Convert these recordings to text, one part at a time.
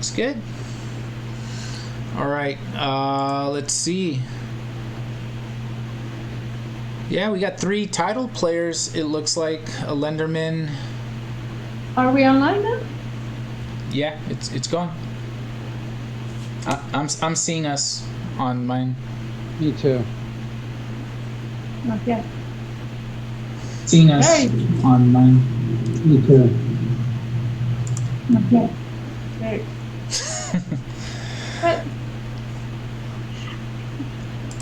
Looks good. All right. Let's see. Yeah, we got 3 title players. It looks like a Lenderman. Are we online now? Yeah, it's going. I'm seeing us on mine. Me too. Not yet. Seeing us on mine. Me too. Not yet. Great. But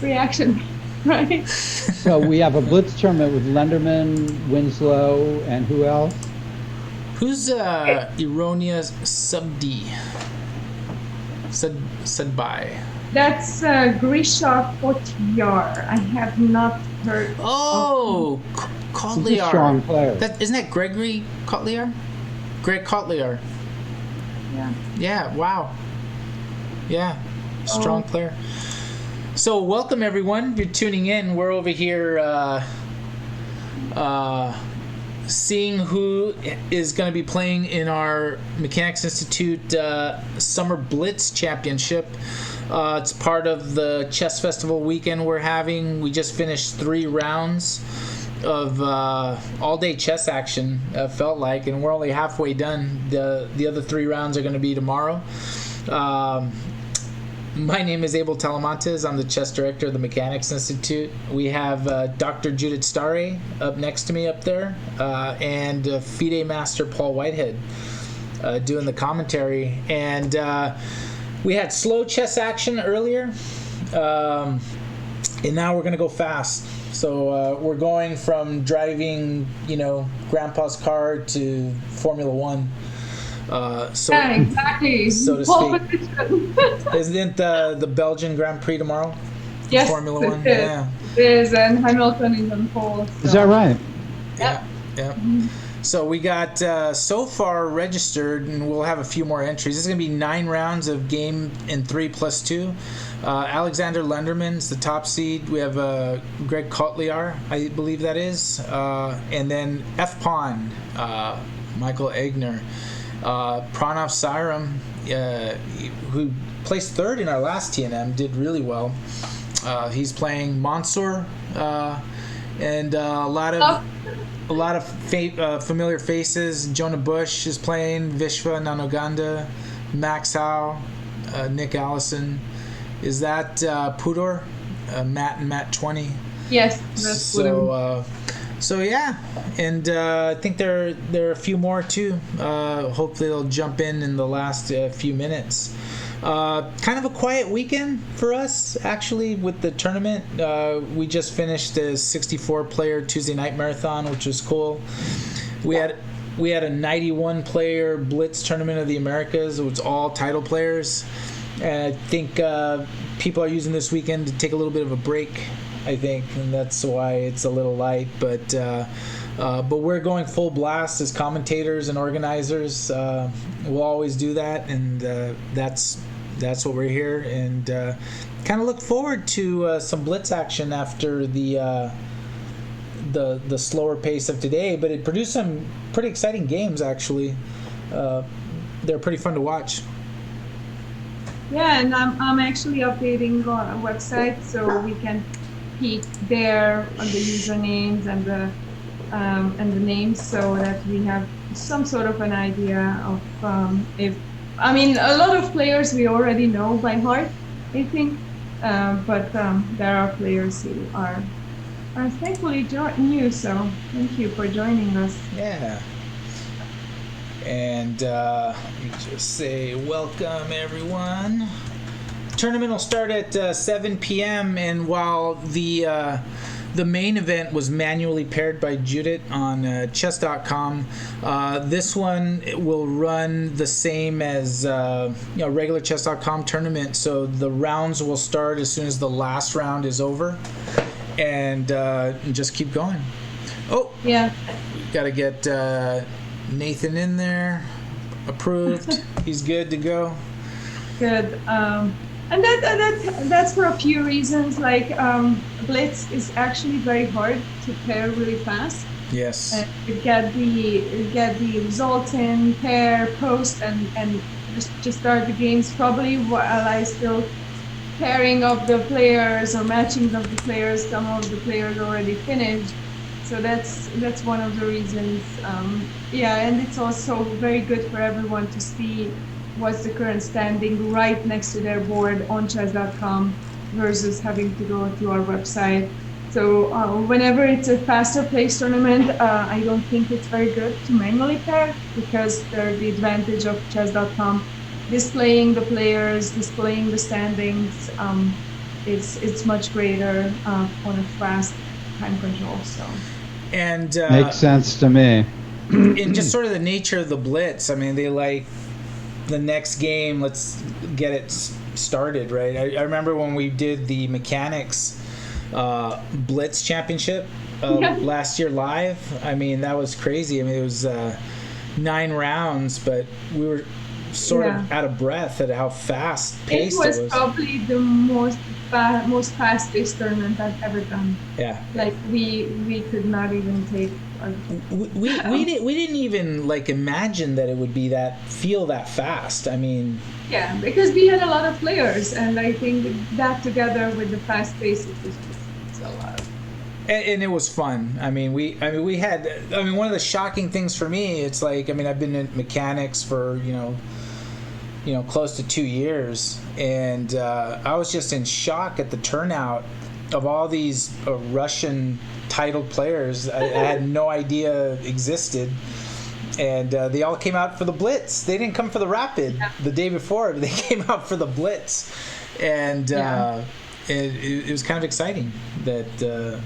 reaction, right? So we have a Blitz tournament with Lenderman, Winslow, and who else? Who's Erroneous Subdi? Sudbai. That's Grisha Kotyar. I have not heard. Oh, Kotliar. He's a strong player. Isn't that Gregory Kotliar? Greg Kotliar. Yeah. Yeah. Wow. Yeah. Strong player. So welcome everyone. If you're tuning in, we're over here seeing who is going to be playing in our Mechanics Institute Summer Blitz Championship. It's part of the Chess Festival weekend we're having. We just finished 3 rounds of all-day chess action, felt like, and we're only halfway done. The other 3 rounds are going to be tomorrow. My name is Abel Telemontes. I'm the chess director of the Mechanics Institute. We have Dr. Judith Starre up next to me up there, and FIDE Master Paul Whitehead doing the commentary. And we had slow chess action earlier, and now we're going to go fast. So we're going from driving, Grandpa's car to Formula One. Yeah, exactly. So to speak. Isn't the Belgian Grand Prix tomorrow? Yes, Formula One. it is. Yeah. It is, and Hamilton is on pole. So. Is that right? Yeah. Mm-hmm. So we got so far registered, and we'll have a few more entries. This is going to be 9 rounds of game in 3+2. Alexander Lenderman's the top seed. We have Greg Kotliar, I believe that is, and then F-Pawn, Michael Egner. Pranav Sairam, who placed 3rd in our last TNM, did really well. He's playing Mansour, and a lot of familiar faces. Jonah Bush is playing, Vishva Nanoganda, Max Howe, Nick Allison. Is that Pudor? Matt 20? Yes, that's Pudor. So yeah, and I think there are a few more too. Hopefully they'll jump in the last few minutes. Kind of a quiet weekend for us, actually, with the tournament. We just finished a 64-player Tuesday night marathon, which was cool. We had a 91-player Blitz tournament of the Americas. It was all title players. And I think people are using this weekend to take a little bit of a break, I think, and that's why it's a little light. But we're going full blast as commentators and organizers. We'll always do that, and that's what we're here. And kind of look forward to some blitz action after the slower pace of today. But it produced some pretty exciting games, actually. They're pretty fun to watch. Yeah, and I'm actually updating on a website so we can peek there on the usernames and the names, so that we have some sort of an idea of a lot of players we already know by heart, I think, but there are players who are thankfully new. So thank you for joining us. Yeah. And let me just say welcome, everyone. Tournament will start at 7 p.m. and while the main event was manually paired by Judith on chess.com, this one will run the same as regular chess.com tournament. So the rounds will start as soon as the last round is over, and just keep going. Oh, yeah. Got to get Nathan in there, approved. He's good to go. Good. And that's for a few reasons. Like Blitz is actually very hard to pair really fast. Yes. And get the results in pair, post, and just start the games probably while I still pairing of the players or matching of the players. Some of the players already finished, so that's one of the reasons. Yeah, and it's also very good for everyone to see what's the current standing right next to their board on chess.com versus having to go to our website. So whenever it's a faster paced tournament, I don't think it's very good to manually pair because there's the advantage of chess.com displaying the players, displaying the standings. It's much greater on a fast time control. So. And makes sense to me. And just sort of the nature of the Blitz. I mean, they like the next game. Let's get it started, right? I remember when we did the mechanics Blitz championship last year live. I mean, that was crazy. I mean, it was 9 rounds, but we were sort of out of breath at how fast paced it was. It was probably the most fast-paced tournament I've ever done. Yeah. Like we could not even take. We didn't even like imagine that it would be feel that fast. I mean. Yeah, because we had a lot of players, and I think that together with the fast pace, it was a lot. And it was fun. I mean, we had. I mean, one of the shocking things for me, it's like, I mean, I've been in mechanics for close to 2 years, and I was just in shock at the turnout of all these Russian titled players I had no idea existed, and they all came out for the Blitz. They didn't come for the Rapid the day before. They came out for the Blitz, and it was kind of exciting that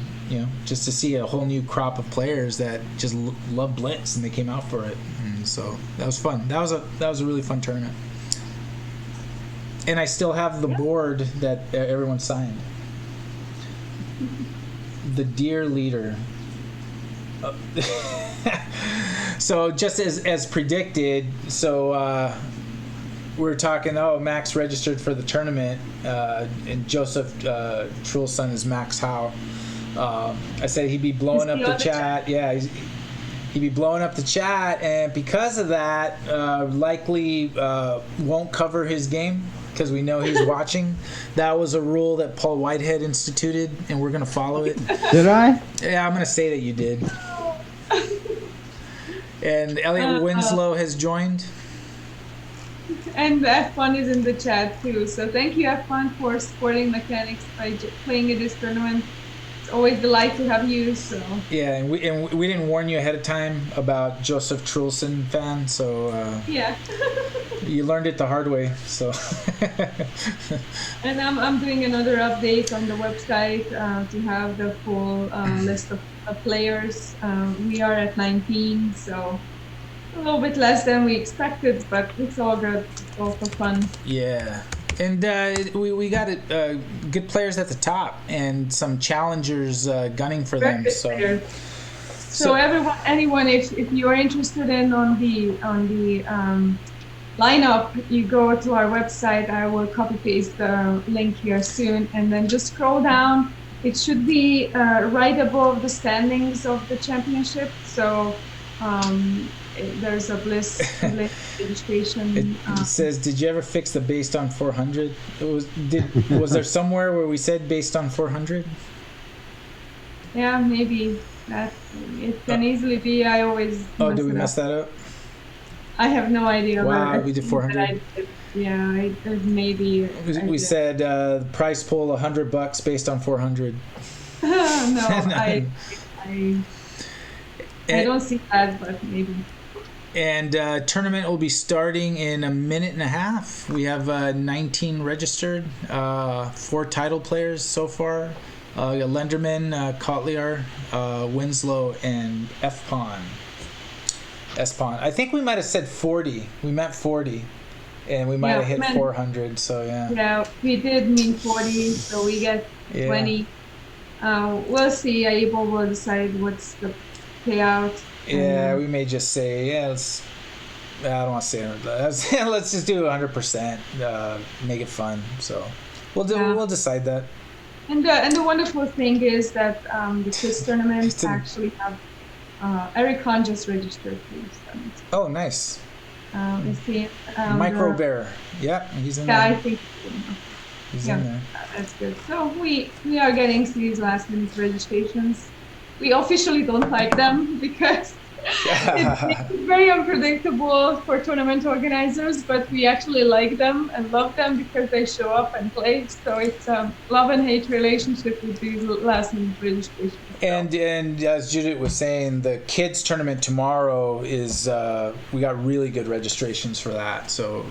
just to see a whole new crop of players that just love Blitz and they came out for it. And so that was fun. That was a really fun tournament. And I still have the board that everyone signed. The Dear Leader. So just as predicted, so we were talking, Max registered for the tournament, and Joseph Truhl's son is Max Howe. I said he'd be blowing up the chat. Yeah, he'd be blowing up the chat, and because of that, likely won't cover his game because we know he's watching. That was a rule that Paul Whitehead instituted, and we're going to follow it. Did I? Yeah, I'm going to say that you did. And Elliot Winslow has joined. And F1 is in the chat too. So thank you, F1, for supporting mechanics by playing in this tournament. It's always a delight to have you. So yeah, and we didn't warn you ahead of time about Joseph Trulson fan, so yeah, you learned it the hard way. So and I'm doing another update on the website to have the full list of players. We are at 19, so a little bit less than we expected, but it's all good. It's all for fun. Yeah. And we got good players at the top and some challengers gunning for them. So anyone, if you are interested on the lineup, you go to our website. I will copy paste the link here soon, and then just scroll down. It should be right above the standings of the championship. So. There's a Blitz registration. It says, "Did you ever fix the based on 400?" Was there somewhere where we said based on 400? Yeah, maybe that it can easily be. I always. Oh, did we mess that up? I have no idea. Wow, we did 400. Yeah, maybe. We said price pool $100 based on 400. No, I don't see that, but maybe. And tournament will be starting in a minute and a half. We have 19 registered, 4 title players so far. Lenderman, Kotliar, Winslow, and S-Pawn. I think we might have said 40. We meant 40. And we might have hit 400, so yeah. Yeah, we did mean 40, so we get 20. We'll see. Abel will decide what's the payout. Yeah, we may just say, I don't want to say it. Let's just do 100%, make it fun. So we'll decide that. And the wonderful thing is that the quiz tournaments actually have Eric Hahn just registered too. So. Oh, nice. Is he Micro Bear. Yep, he's in Yeah, I there. think. He's Yeah, in there. that's good. So we are getting these last minute registrations. We officially don't like them because it's very unpredictable for tournament organizers, but we actually like them and love them because they show up and play. So it's a love and hate relationship with these last minute registrations. And as Judith was saying, the kids tournament tomorrow is we got really good registrations for that, so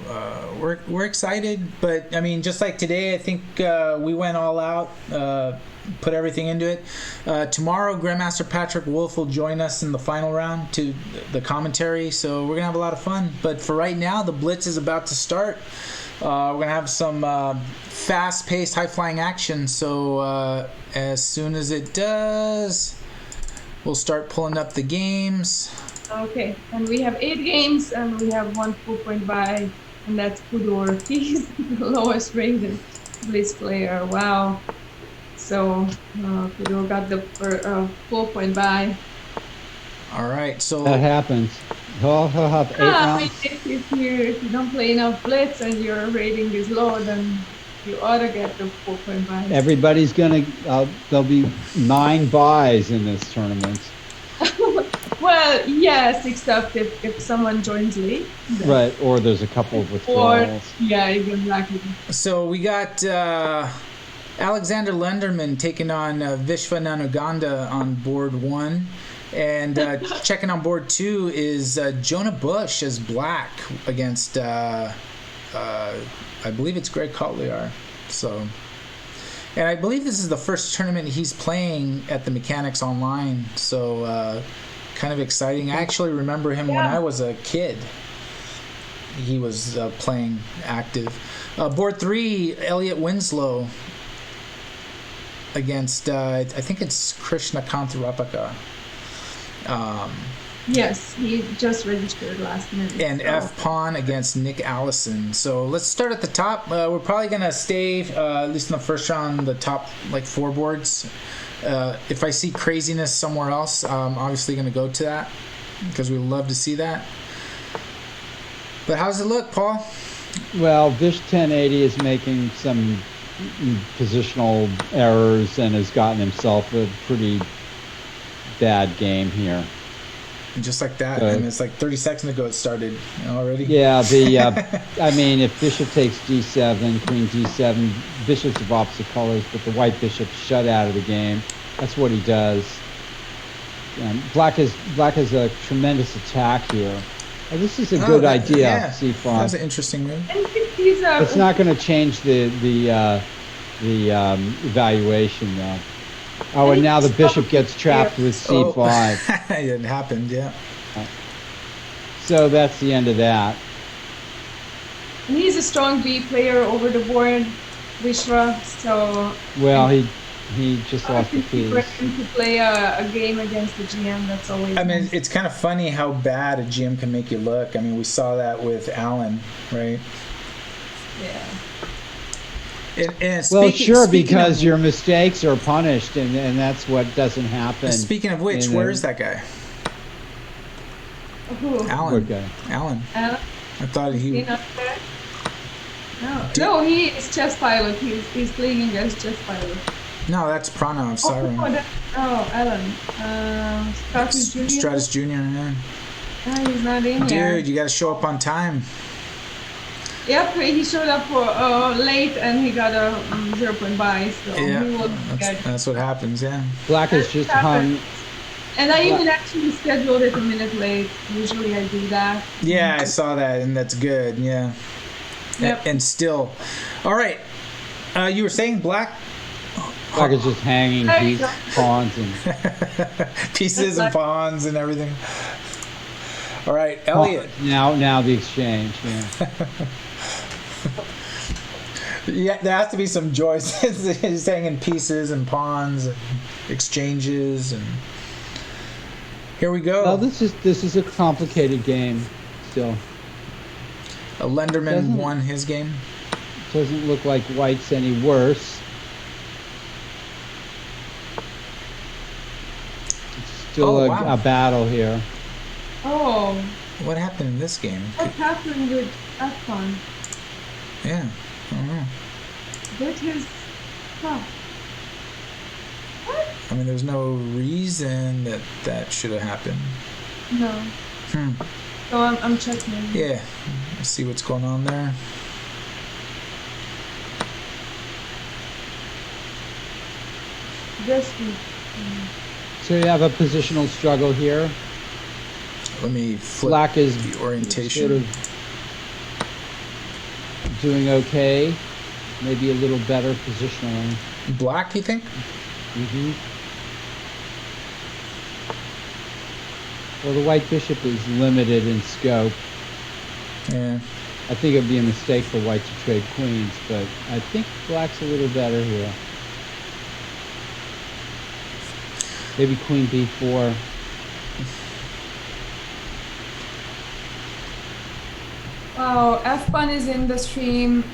we're excited. But I mean, just like today, I think we went all out, put everything into it. Tomorrow, Grandmaster Patrick Wolf will join us in the final round to the commentary, so we're gonna have a lot of fun. But for right now, the Blitz is about to start. We're gonna have some fast-paced, high-flying action. So as soon as it does, we'll start pulling up the games. Okay, and we have 8 games, and we have 1 4-point buy, and that's Pudor. He's the lowest rated Blitz player. Wow. So Pudor got the 4-point buy. All right, so That happens. He'll have 8 rounds. If you don't play enough Blitz and your rating is low, then you ought to get the 4-point buy. Everybody's gonna. There'll be 9 buys in this tournament. Well, yes, except if someone joins late. Right, or there's a couple of withdrawals. Yeah, exactly. So we got Alexander Lenderman taking on Vishva Nanuganda on board 1. And checking on board 2 is Jonah Bush as black against, I believe it's Greg Kotliar. So, and I believe this is the first tournament he's playing at the Mechanics Online. So, kind of exciting. I actually remember him when I was a kid. He was playing active. Board 3, Elliot Winslow against, I think it's Krishna Kantharapaka. Yes, he just registered last minute. And so. F Pawn against Nick Allison. So let's start at the top. We're probably going to stay, at least in the first round, the top like 4 boards. If I see craziness somewhere else, I'm obviously going to go to that because we love to see that. But how does it look, Paul? Well, Vish 1080 is making some positional errors and has gotten himself a pretty bad game here. And just like that, I mean, it's like 30 seconds ago it started already. Yeah, I mean, if bishop takes d7, queen d7, bishops of opposite colors, but the white bishop shut out of the game. That's what he does. Black has a tremendous attack here. This is a good idea, yeah. c5. That's an interesting move. It's not going to change the evaluation, though. Oh, and now the bishop gets trapped with c5. Oh. It happened, yeah. So that's the end of that. And he's a strong B player over the board, Vishwa. So well, he just lost the piece. To play a game against the GM, that's always. I mean, it's kind of funny how bad a GM can make you look. I mean, we saw that with Alan, right? Yeah. And well, sure, because your mistakes are punished, and that's what doesn't happen. Speaking of which, where is that guy? Who? Alan. What guy? Alan. I thought he. No, he is chess pilot. He's playing against chess pilot. No, that's Pranav Siren. Alan. Stratus Jr. Stratus Jr. Yeah. No, he's not in here. Dude, you got to show up on time. Yep, he showed up for late and he got a 0-point buy. So yeah, that's what happens. Yeah. Black has just hung. And I even actually scheduled it a minute late. Usually I do that. Yeah, I saw that, and that's good. Yeah. Yep. And still, all right. You were saying black. Black is just hanging pawns and pieces and pawns and everything. All right, Elliot. Now the exchange. Yeah. Yeah, there has to be some joy. He's hanging pieces and pawns and exchanges, and here we go. Well, this is a complicated game still. Lenderman won his game. Doesn't look like White's any worse. It's still a battle here. Oh, What happened in this game? What happened with F1? Yeah, I don't know. With his... Huh. What? I mean, there's no reason that should have happened. No. Hmm. So I'm checking. Yeah. Let's see what's going on there. This week. So you have a positional struggle here. Let me flip Black is the orientation. sort of doing okay. Maybe a little better positionally. Black, you think? Mm-hmm. Well, the white bishop is limited in scope. Yeah. I think it would be a mistake for white to trade queens, but I think black's a little better here. Maybe queen b4. Oh, F1 is in the stream.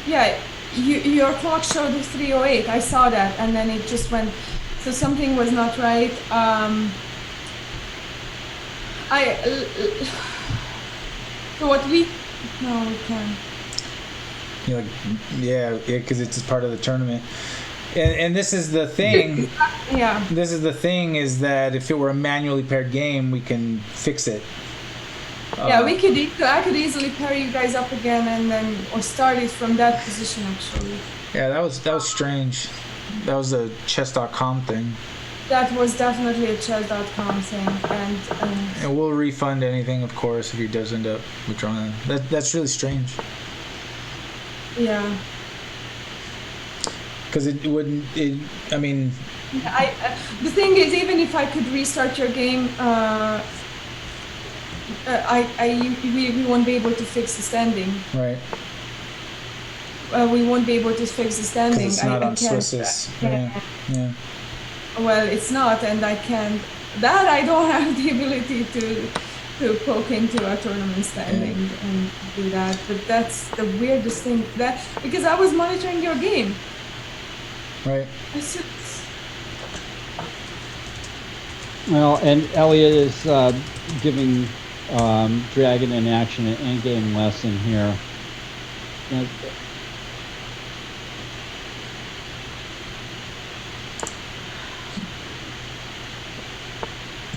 Yeah, your clock showed 3:08. I saw that, and then it just went. So something was not right. So what we? No, we can't. You're like, yeah, because it's part of the tournament. And this is the thing. Yeah. This is the thing is that if it were a manually paired game, we can fix it. Yeah, I could easily pair you guys up again and then or start it from that position actually. Yeah, that was strange. That was a chess.com thing. That was definitely a chess.com thing, and we'll refund anything, of course, if he does end up withdrawing. That's really strange. Yeah. Because it wouldn't. I mean. The thing is, even if I could restart your game, we won't be able to fix the standing. Right. We won't be able to fix the standing. It's not on Swiss's. Yeah. Well, it's not, and I can't. That I don't have the ability to poke into a tournament standing and do that. But that's the weirdest thing. Because I was monitoring your game. Right. Well, and Elliot is giving Dragon in action an endgame lesson here.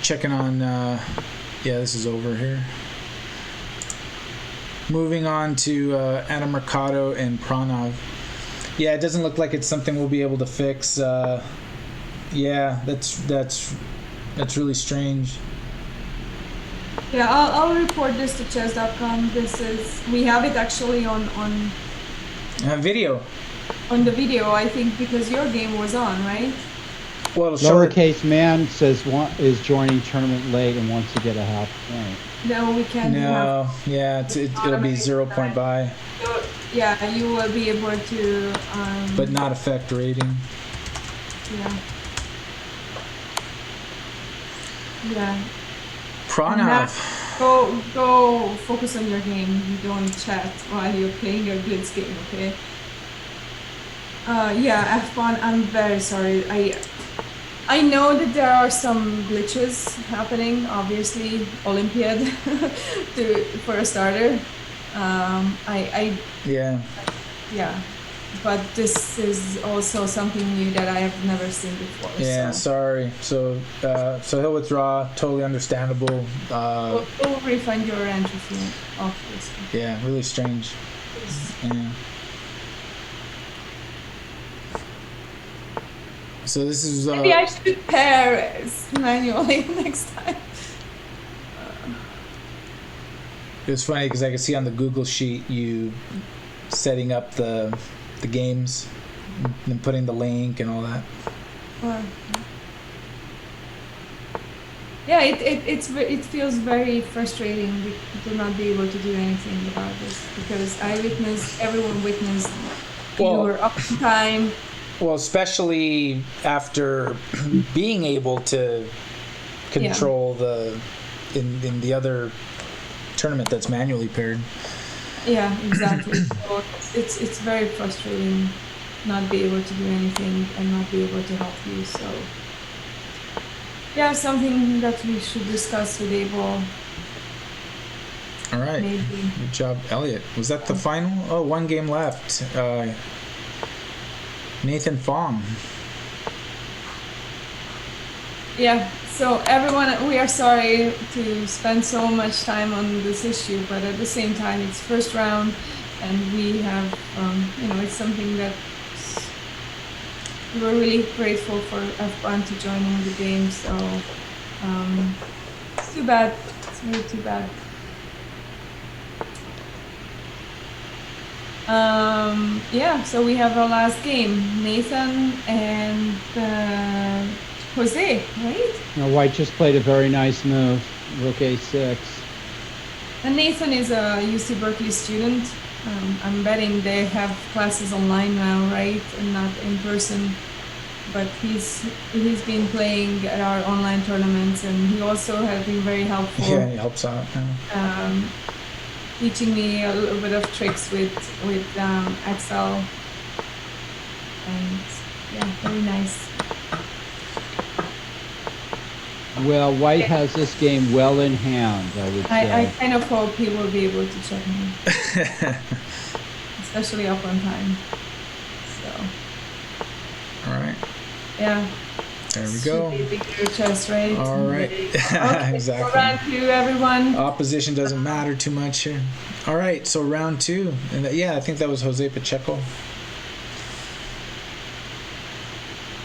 Checking on, yeah, this is over here. Moving on to Adam Mercado and Pranav. Yeah, it doesn't look like it's something we'll be able to fix. Yeah, that's really strange. Yeah, I'll report this to chess.com. We have it actually on video. On the video, I think, because your game was on, right? Well, lowercase man says is joining tournament late and wants to get a half point. No, we can't. No, yeah, it'll be 0 point buy. So, yeah, you will be able to. But not affect rating. Yeah. Yeah. Pranav. Go focus on your game. You don't chat while you're playing your Blitz game, okay? Yeah, F1, I'm very sorry. I know that there are some glitches happening, obviously, Olympiad for a starter. Yeah, but this is also something new that I have never seen before. Yeah, so. Sorry. So he'll withdraw. Totally understandable. We'll refund your entry fee, obviously. Yeah, really strange. Yeah. So this is. Maybe I should pair manually next time. It was funny because I could see on the Google sheet you setting up the games and putting the link and all that. Yeah, it feels very frustrating to not be able to do anything about this because everyone witnessed you were up in time. Well, especially after being able to control in the other tournament that's manually paired. Yeah, exactly. So it's very frustrating not be able to do anything and not be able to help you. So Yeah, something that we should discuss with Abel. All right. Maybe. Good job, Elliot. Was that the final? Oh, one game left. Nathan Fong. Yeah, so everyone, we are sorry to spend so much time on this issue, but at the same time, it's first round, and we have, it's something that we were really grateful for F1 to join in the game. So it's too bad. It's really too bad. Yeah, so we have our last game, Nathan and Jose, right? White just played a very nice move, Rook A6. And Nathan is a UC Berkeley student. I'm betting they have classes online now, right? And not in person. But he's been playing at our online tournaments, and he also has been very helpful. Yeah, he helps out. Yeah. Teaching me a little bit of tricks with Excel. And yeah, very nice. Well, White has this game well in hand, I would say. I kind of hope he will be able to check me. Especially up on time. So. All right. Yeah. There we go. Your chest, right? All right. Okay, Exactly. So round 2, everyone. Opposition doesn't matter too much here. All right, so round 2. And I think that was Jose Pacheco.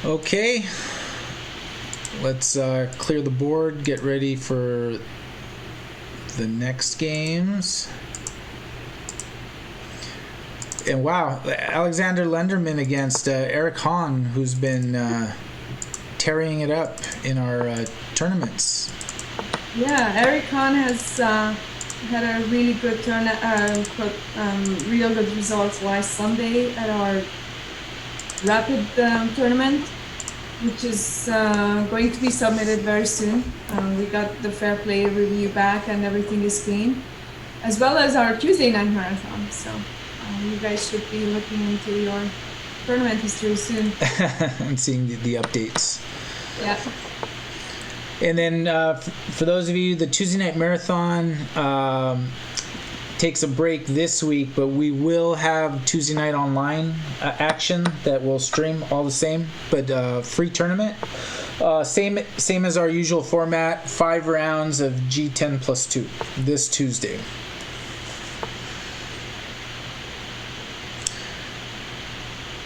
Okay. Let's clear the board, get ready for the next games. And wow, Alexander Lenderman against Eric Hahn, who's been tearing it up in our tournaments. Yeah, Eric Hahn has had a really good real good results last Sunday at our Rapid tournament, which is going to be submitted very soon. We got the fair play review back and everything is clean, as well as our Tuesday night marathon. So you guys should be looking into your tournament history soon. And seeing the updates. Yeah. And then for those of you, the Tuesday night marathon takes a break this week, but we will have Tuesday night online action that will stream all the same, but free tournament. Same as our usual format, 5 rounds of G10 plus 2 this Tuesday.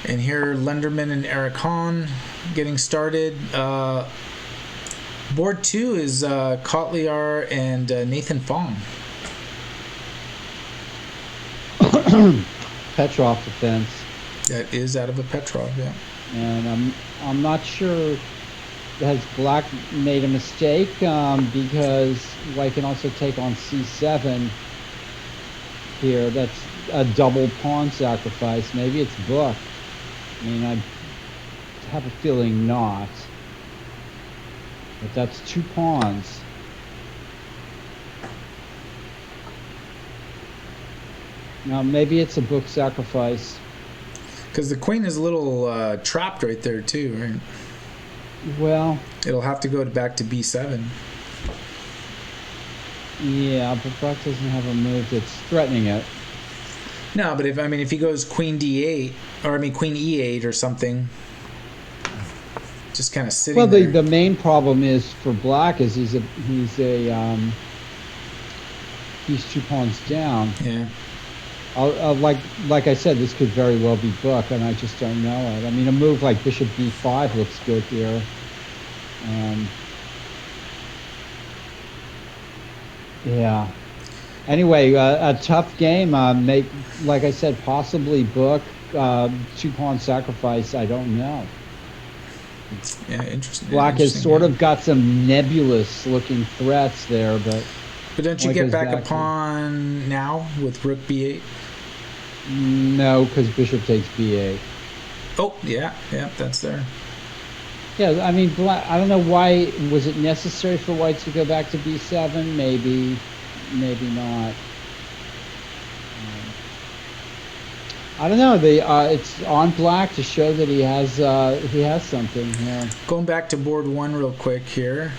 And here, Lenderman and Eric Hahn getting started. Board 2 is Kotliar and Nathan Fong. Petrov defense. That is out of a Petrov, yeah. And I'm not sure, has Black made a mistake because White can also take on C7 here. That's a double pawn sacrifice. Maybe it's book. I mean, I have a feeling not. But that's 2 pawns. Now, maybe it's a book sacrifice. Because the queen is a little trapped right there, too, right? Well, it'll have to go back to B7. Yeah, but Black doesn't have a move that's threatening it. No, but if he goes Queen D8, or Queen E8 or something, just kind of sitting. Well, there. the main problem is for Black is he's 2 pawns down. Yeah. Like I said, this could very well be book, and I just don't know it. I mean, a move like Bishop B5 looks good here. Yeah. Anyway, a tough game. Like I said, possibly book, 2 pawn sacrifice. I don't know. Yeah, interesting. Black has sort of got some nebulous looking threats there, but don't you get back a pawn now with Rook B8? No, because Bishop takes B8. Oh, yeah, that's there. Yeah, I mean, Black, I don't know why. Was it necessary for White to go back to B7? Maybe not. I don't know. It's on black to show that he has something here. Going back to board 1 real quick here.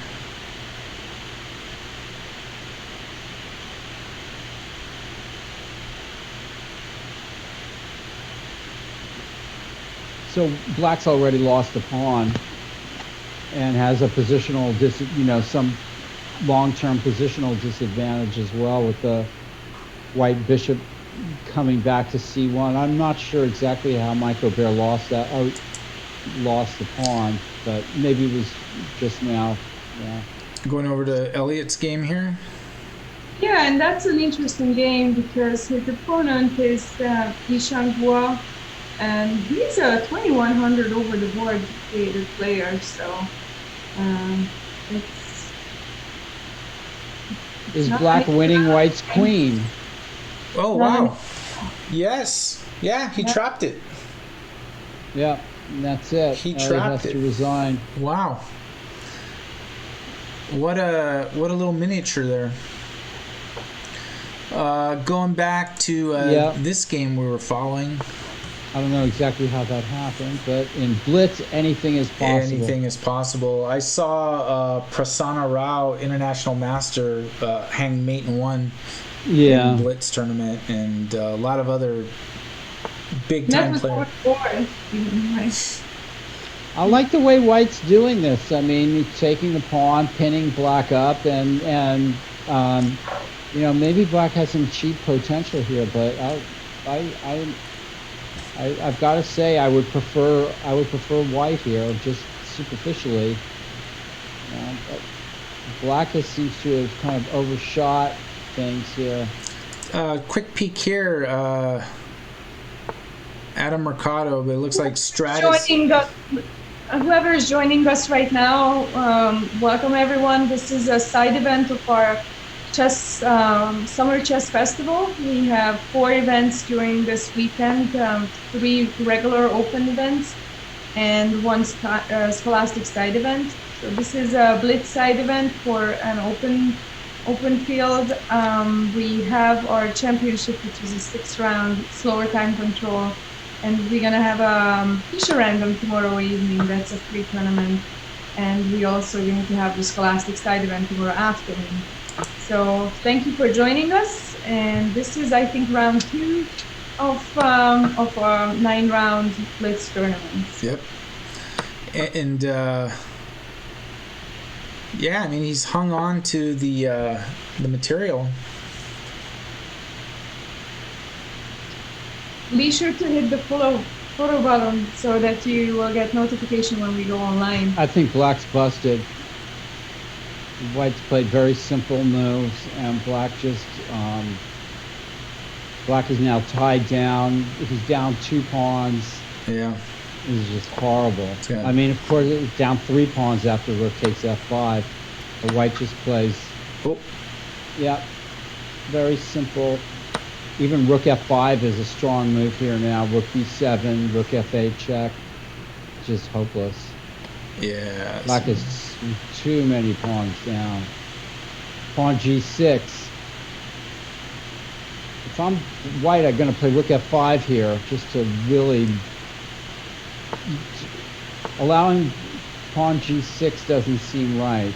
So black's already lost a pawn and has a positional some long-term positional disadvantage as well with the white bishop coming back to c1. I'm not sure exactly how Mike O'Bear lost the pawn, but maybe it was just now. Yeah. Going over to Elliot's game here. Yeah, and that's an interesting game because his opponent is Yishang Guo, and he's a 2100 over the board created player. So is black winning white's queen? Oh wow! Yes, yeah, he trapped it. Yeah, and that's it. He Elliot trapped has it. to resign. Wow. What a little miniature there. Going back to this game we were following. I don't know exactly how that happened, but in Blitz, anything is possible. Anything is possible. I saw Prasanna Rao, international master, hang mate in 1 in Blitz tournament, and a lot of other big time players. I like the way white's doing this. I mean, he's taking the pawn, pinning black up, and maybe black has some cheap potential here, but I've got to say I would prefer white here, just superficially. But black seems to have kind of overshot things here. Quick peek here, Adam Mercado, but it looks like Stratus. Whoever is joining us right now, welcome everyone. This is a side event of our Summer Chess Festival. We have 4 events during this weekend, 3 regular open events and 1 scholastic side event. So this is a Blitz side event for an open field. We have our championship, which is a 6-round slower time control, and we're gonna have a Fisher Random tomorrow evening. That's a free tournament, and we also going to have the scholastic side event tomorrow afternoon. So thank you for joining us, and this is, I think, round 2 of our 9-round Blitz tournament. Yep. And yeah, I mean, he's hung on to the material. Be sure to hit the follow button so that you will get notification when we go online. I think black's busted. White's played very simple moves, and black is now tied down. He's down 2 pawns. Yeah. This is just horrible. I mean, of course, it's down 3 pawns after rook takes f5. But white just plays. Oh. Yeah. Very simple. Even rook f5 is a strong move here now. Rook b7, rook f8 check. Just hopeless. Yeah. Black is too many pawns down. Pawn g6. If I'm white, I'm going to play rook f5 here, just to really... Allowing pawn g6 doesn't seem right.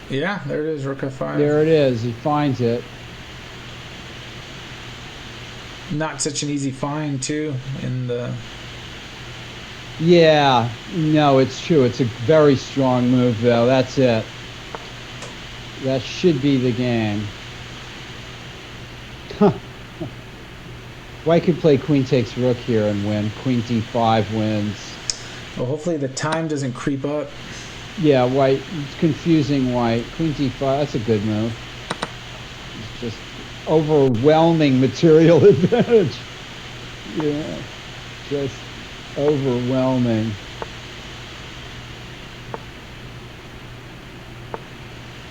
Yeah, there it is, rook f5. There it is. He finds it. Not such an easy find, too, in the... Yeah, no, it's true. It's a very strong move, though. That's it. That should be the game. White could play queen takes rook here and win. Queen d5 wins. Well, hopefully the time doesn't creep up. Yeah, white. It's confusing white. Queen d5, that's a good move. It's just overwhelming material advantage. Yeah, just overwhelming.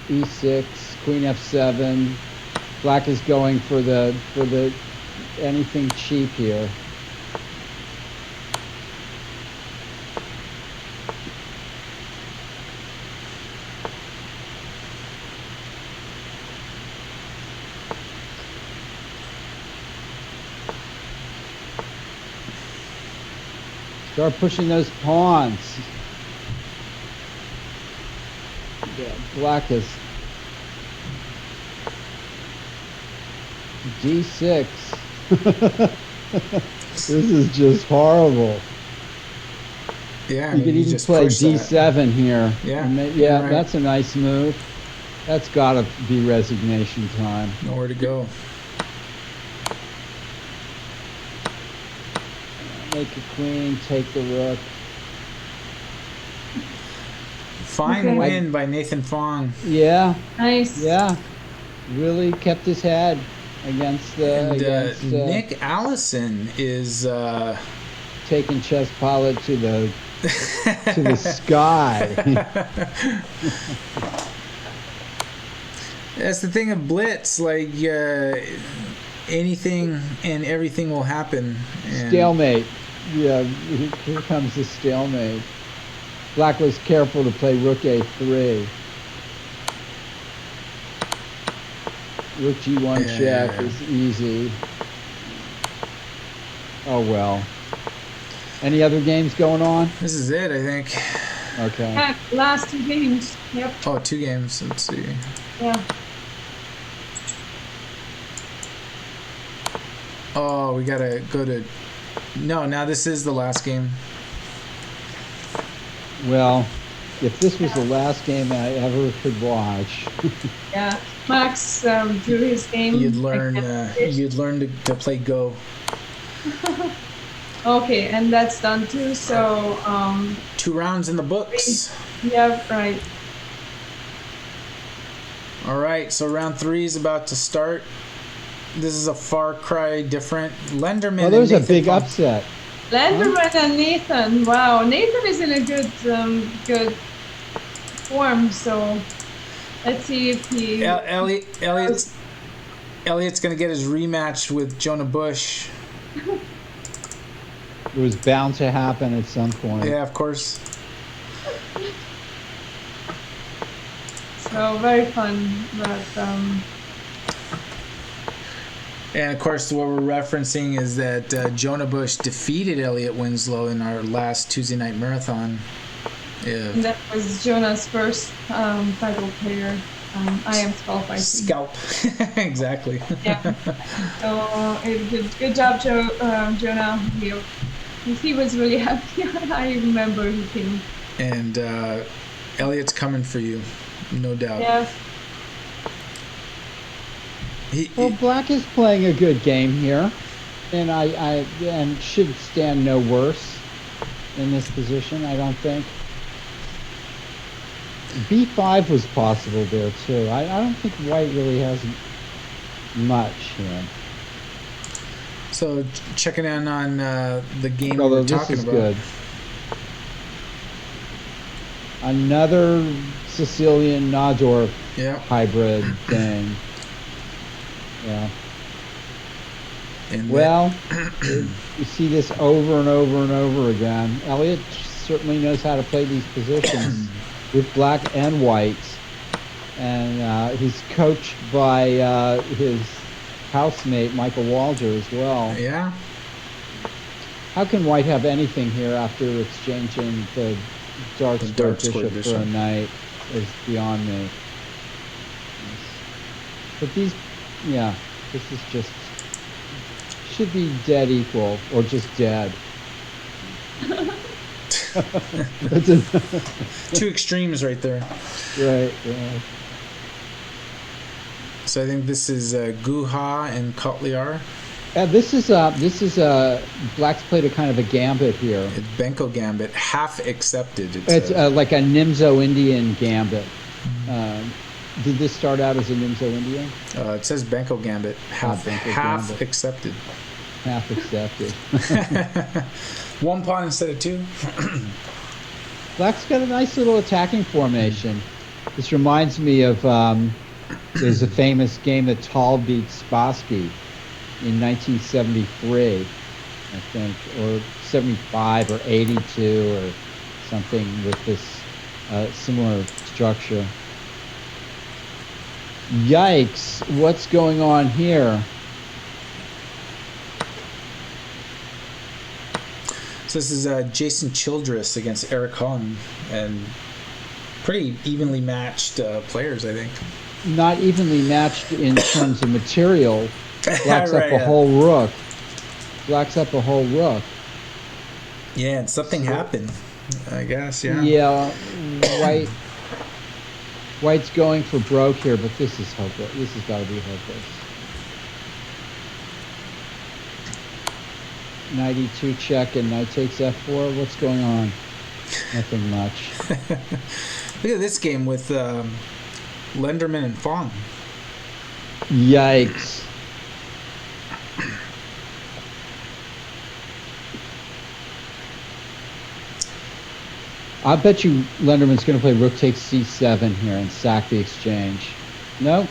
e6, queen f7. Black is going for the anything cheap here. Start pushing those pawns. Yeah, black is D6. This is just horrible. Yeah, You could even play D7 here. Yeah, yeah, right. That's a nice move. That's got to be resignation time. Nowhere to go. Make a queen, take the rook. Fine win by Nathan Fong. Yeah. Nice. Yeah. Really kept his head against the. And Nick Allison is taking chess pilot to the sky. That's the thing of Blitz. Like anything and everything will happen. And stalemate. Yeah. Here comes the stalemate. Black was careful to play rook a3. Rook g1 check is easy. Oh well. Any other games going on? This is it, I think. Okay. Yeah, last 2 games. Yep. Oh, 2 games. Let's see. Yeah. Oh, we gotta go to. No, now this is the last game. Well, if this was the last game I ever could watch. Yeah. Max drew his game. You'd learn to play Go. Okay, and that's done too. So 2 rounds in the books. yeah, right. All right, so round 3 is about to start. This is a far cry different. Lenderman. Oh, there's a big upset. Lenderman and Nathan. Wow, Nathan is in a good form. So let's see if he. Elliot's gonna get his rematch with Jonah Bush. It was bound to happen at some point. Yeah, of course. So very fun, but and of course, what we're referencing is that Jonah Bush defeated Elliot Winslow in our last Tuesday night marathon. Yeah. And that was Jonah's first title player. I am qualified. Scalp. Exactly. Yeah. So good job, Jonah. He was really happy. I remember he came. And Elliot's coming for you, no doubt. Yeah. Well, Black is playing a good game here, and and should stand no worse in this position, I don't think. B5 was possible there too. I don't think White really has much here. So checking in on the game Although we're talking this is about. good. Another Sicilian Nador hybrid thing. Yeah. And well, you see this over and over and over again. Elliot certainly knows how to play these positions with Black and White. And he's coached by his housemate, Michael Walger, as well. Yeah. How can White have anything here after exchanging the dark square bishop for a knight is beyond me. But these, yeah, this is just, should be dead equal, or just dead. Two extremes right there. Right, right. So I think this is Guha and Kotliar. This is Black's played a kind of a gambit here. It's Benko gambit, half accepted. It's like a Nimzo Indian gambit. Did this start out as a Nimzo Indian? It says Benko gambit, half gambit. accepted. Half accepted. One pawn instead of two. Black's got a nice little attacking formation. This reminds me of there's a famous game that Tal beat Spassky in 1973, I think, or 75 or 82 or something with this similar structure. Yikes, what's going on here? So this is Jason Childress against Eric Hahn, and pretty evenly matched players, I think. Not evenly matched in terms of material. Black's Right, up a whole rook. Black's up a whole rook. Yeah, and something happened, I guess. Yeah. Yeah, White's going for broke here, but this is hopeless. This has got to be hopeless. Knight e2 check and knight takes f4. What's going on? Nothing much. Look at this game with Lenderman and Fong. Yikes. I bet you Lenderman's going to play rook takes c7 here and sack the exchange. No.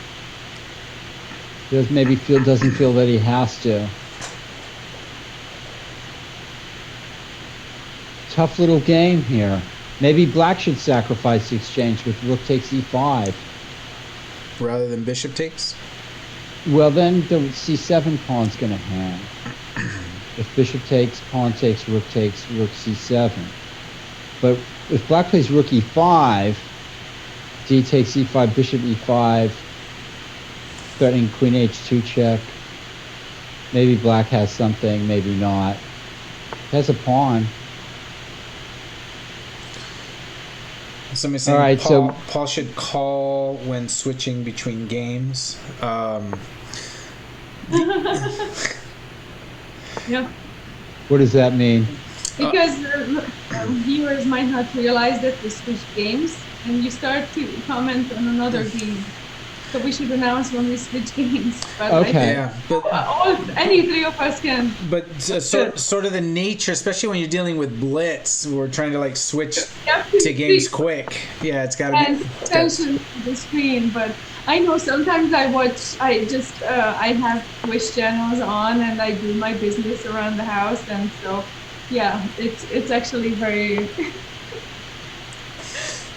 Doesn't feel that he has to. Tough little game here. Maybe Black should sacrifice the exchange with rook takes e5. Rather than bishop takes? Well, then the c7 pawn's going to hang. If bishop takes, pawn takes, rook c7. But if Black plays rook e5, d takes e5, bishop e5, threatening queen h2 check. Maybe Black has something, maybe not. Has a pawn. Somebody saying all right, Paul should call when switching between games. Yeah. What does that mean? Because viewers might not realize that we switch games, and you start to comment on another game. So we should announce when we switch games. But Okay. Yeah, but any three of us can. But sort of the nature, especially when you're dealing with Blitz, we're trying to like switch to games quick. Yeah, it's got to and be attention to the screen. But I know sometimes I have Twitch channels on and I do my business around the house, and so yeah, it's actually very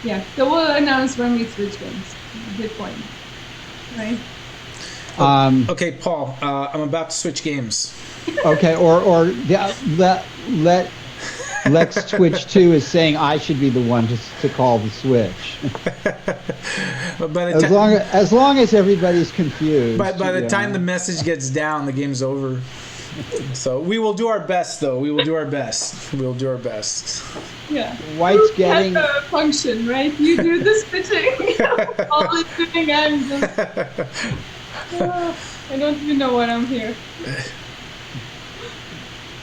yeah. So we'll announce when we switch games. Good point. Right. Okay, Paul. I'm about to switch games. Okay, or yeah, Lex Twitch 2 is saying I should be the one to call the switch. But by the as long as everybody's confused. By the time the message gets down, the game's over. So we will do our best, though. We will do our best. We'll do our best. Yeah. White's getting a function, right? You do the switching. All is doing. I'm just. I don't even know what I'm here.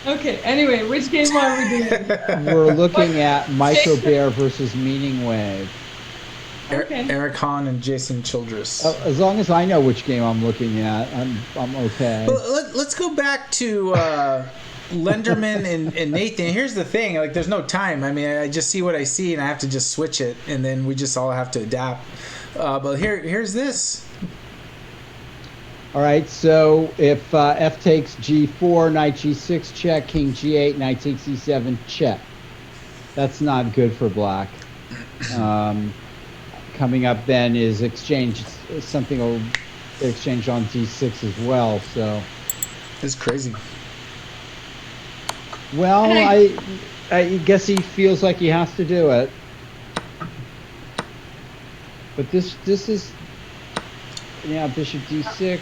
Okay. Anyway, which game are we doing? We're looking at Micro Bear versus Meaning Wave. Okay. Eric Hahn and Jason Childress. As long as I know which game I'm looking at, I'm okay. Well, let's go back to Lenderman and Nathan. Here's the thing: like, there's no time. I mean, I just see what I see, and I have to just switch it, and then we just all have to adapt. But here's this. All right. So if f takes g4, knight g6 check, king g8, knight takes e7 check. That's not good for Black. Coming up then is exchange. Something will exchange on d6 as well. So it's crazy. Well, I guess he feels like he has to do it. But this is, yeah, bishop d6,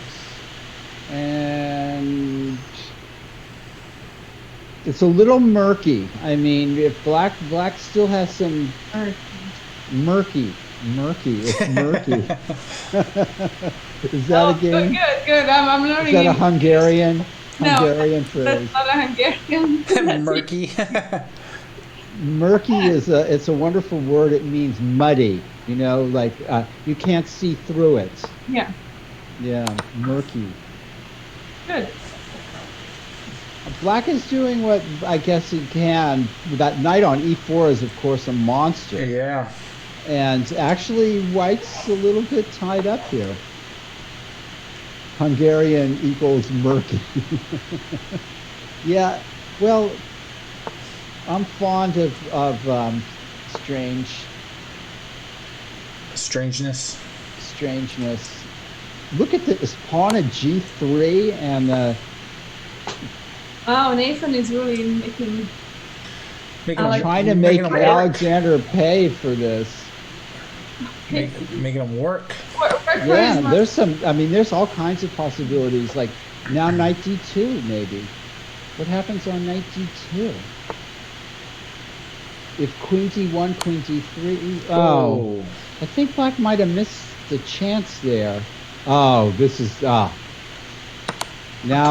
and it's a little murky. I mean, if Black still has some murky. It's murky. Is that a game? Good. I'm learning. Is that a Hungarian phrase? That's not a Hungarian. Murky. Murky is it's a wonderful word. It means muddy. You know, like you can't see through it. Yeah. Yeah, murky. Good. Black is doing what I guess he can. That knight on e4 is, of course, a monster. Yeah. And actually, White's a little bit tied up here. Hungarian equals murky. Yeah, well, I'm fond of strangeness. Look at this pawn at g3 and Wow, Nathan is really making Making Alex- Trying to make making 'em work. Alexander pay for this. Making them work. Yeah, there's some. I mean, there's all kinds of possibilities. Like now, knight d2 maybe. What happens on knight d2? If queen d1, queen d3. Oh, I think black might have missed the chance there. Oh, this is now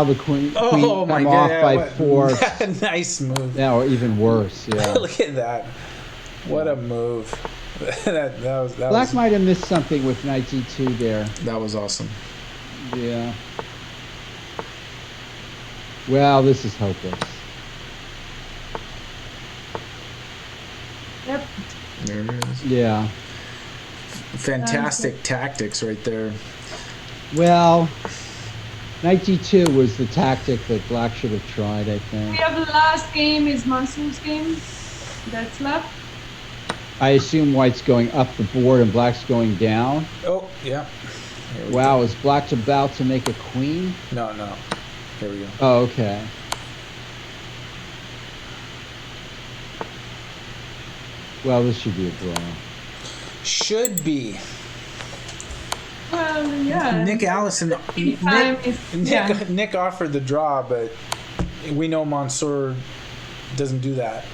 the queen Oh my come god! off by what- 4. Nice move. Now even worse. Yeah. Look at that. What a move. that was Black might have missed something with knight d2 there. that was awesome. Yeah. Well, this is hopeless. Yep. There it is. Yeah. Fantastic tactics right there. Well, knight d2 was the tactic that black should have tried, I We think. have the last game is Mansour's game. That's left. I assume white's going up the board and black's going down. Oh, yeah. Here we Wow, is black about to make a queen? go. No. Here we go. Oh, okay. Well, this should be a draw. Should be. Well, yeah. Nick Allison. Time is- yeah. Nick offered the draw, but we know Mansour doesn't do that.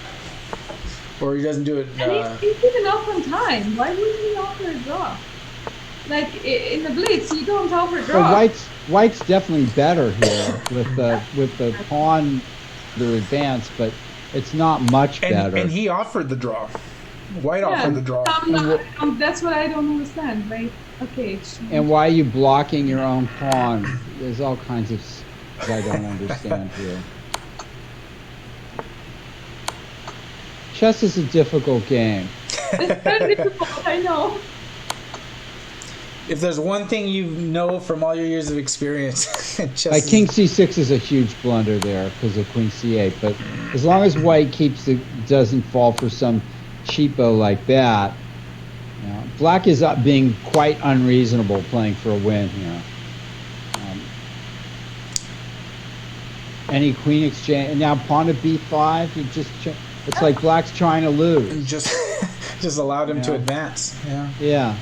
Or he doesn't do it. And he's given up on time. Why wouldn't he offer a draw? Like in the Blitz, you don't offer draw. Well, white's definitely better here with the pawn, the advance, but it's not much better. And he offered the draw. White offered the draw. That's what I don't understand. Like, okay. And why are you blocking your own pawn? There's all kinds of I don't understand here. Chess is a difficult game. It's very difficult, I know. If there's one thing you know from all your years of experience, chess Like king c6 is a huge blunder there because of queen c8. But as long as white doesn't fall for some cheapo like that, you know, black is up being quite unreasonable playing for a win here. Any queen exchange, and now pawn to b5. You just it's like black's trying to lose. just allowed him to advance. Yeah. Yeah,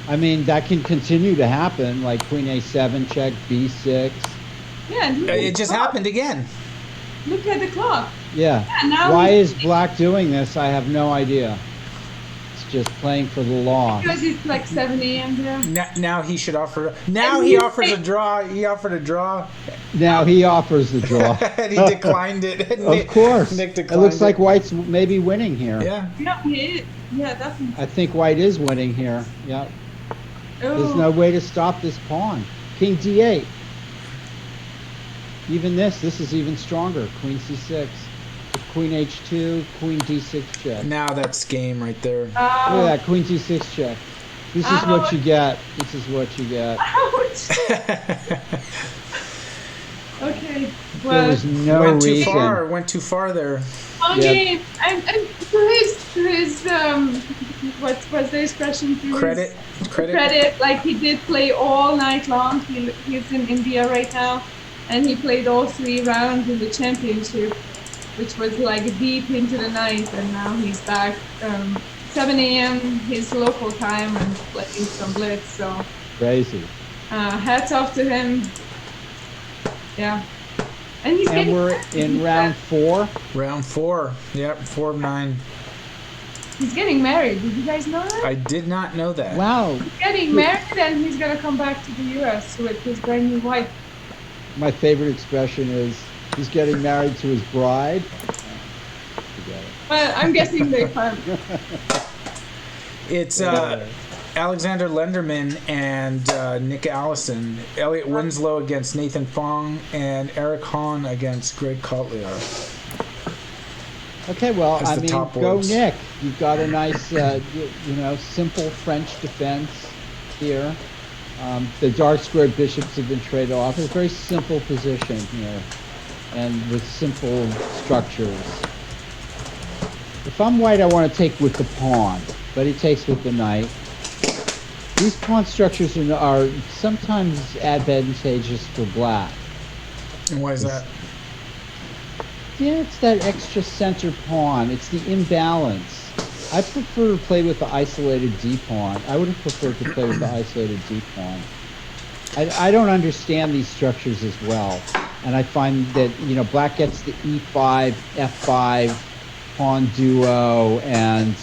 I mean that can continue to happen. Like queen a7 check, b6. Yeah, and It just happened again. Look at the clock. Yeah. Now Why is black doing this? I have no idea. It's just playing for the loss. Because it's like 7 a.m. there. Now he should offer. Now And he you offers a say- draw. He offered a draw, Now he offers the draw. and he declined it. Of course. Nick It declined looks like white's maybe winning here. Yeah. Yeah, definitely. I think white is winning here. Yeah. There's Oh, no way to stop this pawn. King d8. Even this is even stronger. Queen c6. Queen h2, queen d6 check. Now that's game right there. Look at that, queen d6 check. This is what you get. This is what you get. ouch. Okay. There Well, was no Went too reason. far. Went too far there. okay. And to his what's the expression? To his Credit. Like he did play all night long. He's in India right now, and he played all 3 rounds in the championship, which was like deep into the night. And now he's back 7 a.m. his local time and playing some Blitz. So Crazy. hats off to him. Yeah, and he's And getting we're in round 4. Round 4. Yep. 4 of 9. He's getting married. Did you guys know that? I did not know that. Wow. He's getting married and he's gonna come back to the U.S. with his brand new wife. My favorite expression is he's getting married to his bride. Forget it. Well, I'm guessing they can. It's Alexander Lenderman and Nick Allison. Elliot Winslow against Nathan Fong, and Eric Hahn against Greg Kotliar. Okay, well, As I the mean, top go boards. Nick. You've got a nice, simple French defense here. The dark squared bishops have been traded off. It's a very simple position here, and with simple structures. If I'm white, I want to take with the pawn, but he takes with the knight. These pawn structures are sometimes advantageous for black. And why is that? it's that extra center pawn. It's the imbalance. I prefer to play with the isolated D pawn. I would have preferred to play with the isolated D pawn. I don't understand these structures as well. And I find that, black gets the E5, F5 pawn duo, and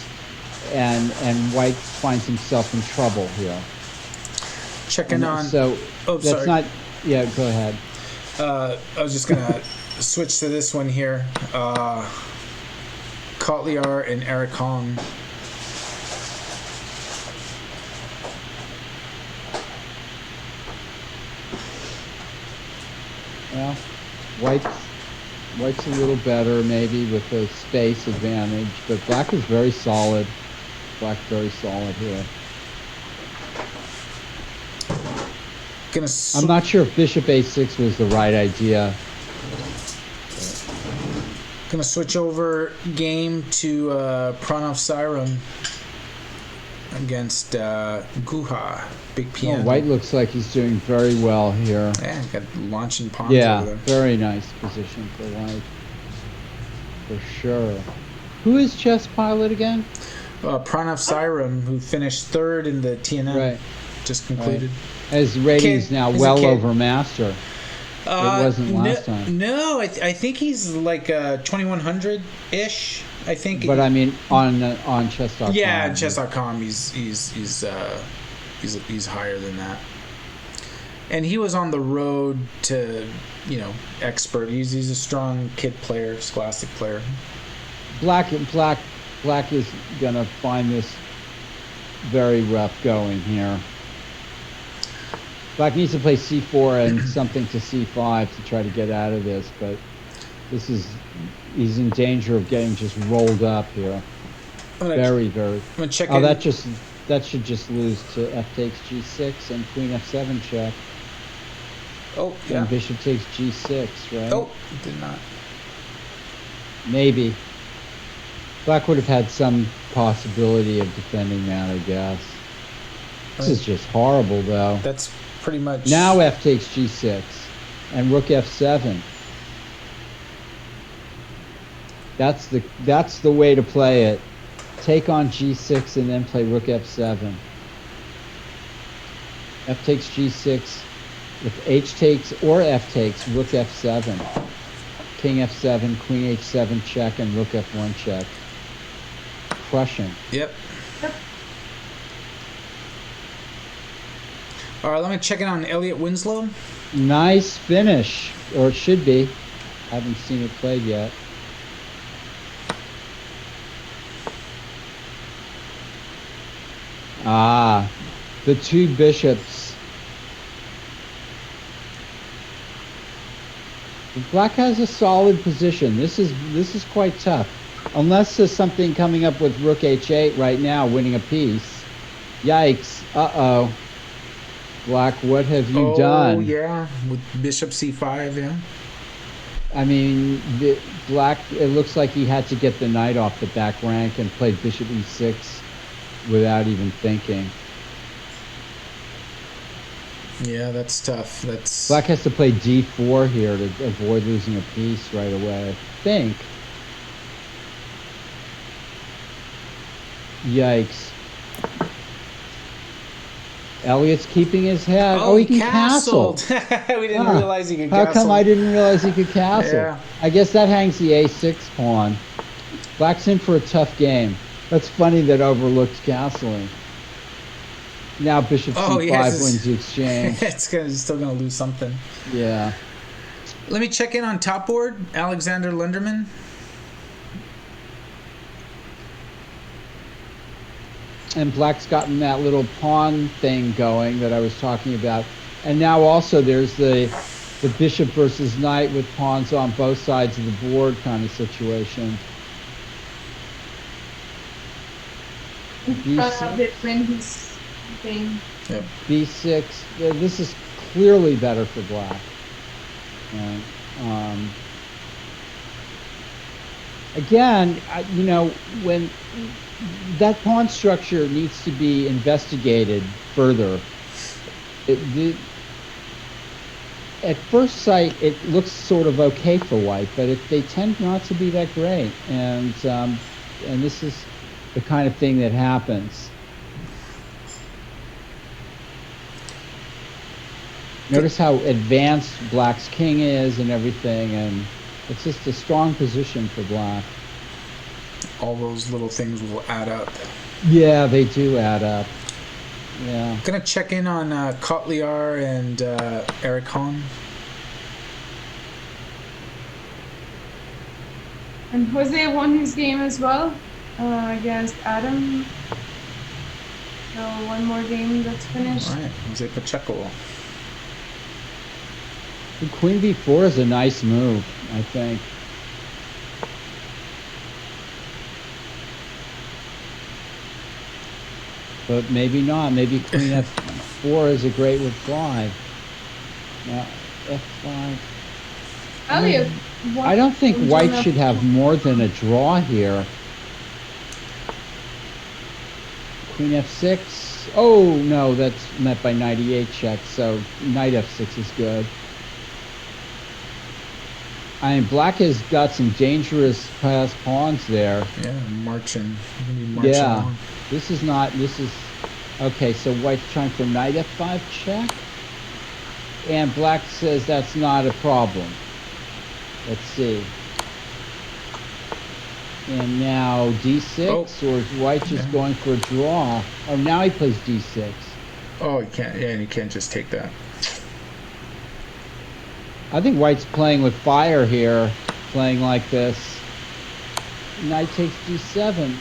white finds himself in trouble here. Checking on. So that's sorry. not. Yeah, go ahead. I was just gonna switch to this one here. Kotliar and Eric Hong. Well, white's a little better maybe with the space advantage, but black is very solid. Black very solid here. I'm not sure if bishop a6 was the right idea. Gonna switch over game to Pranav Sairam against Guha, big piano. White looks like he's doing very well here. Yeah, got launching pawns Yeah, over there. very nice position for white. For sure. Who is chess pilot again? Pranav Sairam, who finished third in the TNM, Right. just concluded. Right. His rating's now He's a well kid. over master. It wasn't last time. No, I think he's like 2100-ish. I think. But I mean, on chess.com. Yeah, chess.com. He's higher than that. And he was on the road to expert. He's a strong kid player, scholastic player. Black is gonna find this very rough going here. Black needs to play c4 and something to c5 to try to get out of this, but he's in danger of getting just rolled up here. Very. I'm gonna check. Oh, that should just lose to f takes g6 and queen f7 check. Oh, yeah. And bishop takes g6, right? Oh, did not. Maybe. Black would have had some possibility of defending that, I guess. This is just horrible, though. That's pretty much. Now f takes g6 and rook f7. That's the way to play it. Take on g6 and then play rook f7. F takes g6. If h takes or f takes, rook f7. King f7, queen h7 check, and rook f1 check. Crushing. Yep. All right, let me check in on Elliot Winslow. Nice finish, or it should be. Haven't seen it played yet. Ah, the two bishops. Black has a solid position. This is quite tough. Unless there's something coming up with rook h8 right now, winning a piece. Yikes. Uh-oh. Black, what have you done? Oh, yeah, with bishop c5, yeah. I mean, Black, it looks like he had to get the knight off the back rank and played bishop e6 without even thinking. Yeah, that's tough. Black has to play d4 here to avoid losing a piece right away, I think. Yikes. Elliot's keeping his head. Oh, he can castle. We didn't realize he could castle. How come I didn't realize he could castle? Yeah. I guess that hangs the a6 pawn. Black's in for a tough game. That's funny that overlooked castling. Now bishop c5 wins the exchange. It's still going to lose something. Yeah. Let me check in on top board. Alexander Lenderman. And Black's gotten that little pawn thing going that I was talking about. And now also there's the bishop versus knight with pawns on both sides of the board kind of situation. When he's thing. Yep. B6. This is clearly better for Black. Again, when that pawn structure needs to be investigated further. at first sight, it looks sort of okay for white, but they tend not to be that great. And this is the kind of thing that happens. Notice how advanced black's king is and everything, and it's just a strong position for black. All those little things will add up. Yeah, they do add up. Yeah. I'm gonna check in on Kotliar and Eric Hahn. And Jose won his game as well against Adam. So one more game that's finished. All right, Jose Pacheco. Queen b4 is a nice move, I think. But maybe not. Maybe queen f4 is a great reply. Now, f5. Elliot, I don't think white should have more than a draw here. Queen f6. Oh, no, that's met by knight e8 check, so knight f6 is good. I mean, black has got some dangerous passed pawns there. Yeah, marching. Yeah, on. this is not, this is, okay, so white's trying for knight f5 check. And black says that's not a problem. Let's see. And now d6, or is white just going for a draw? Oh, now he plays d6. Oh, you can't. Yeah, and you can't just take that. I think white's playing with fire here, playing like this. Knight takes d7.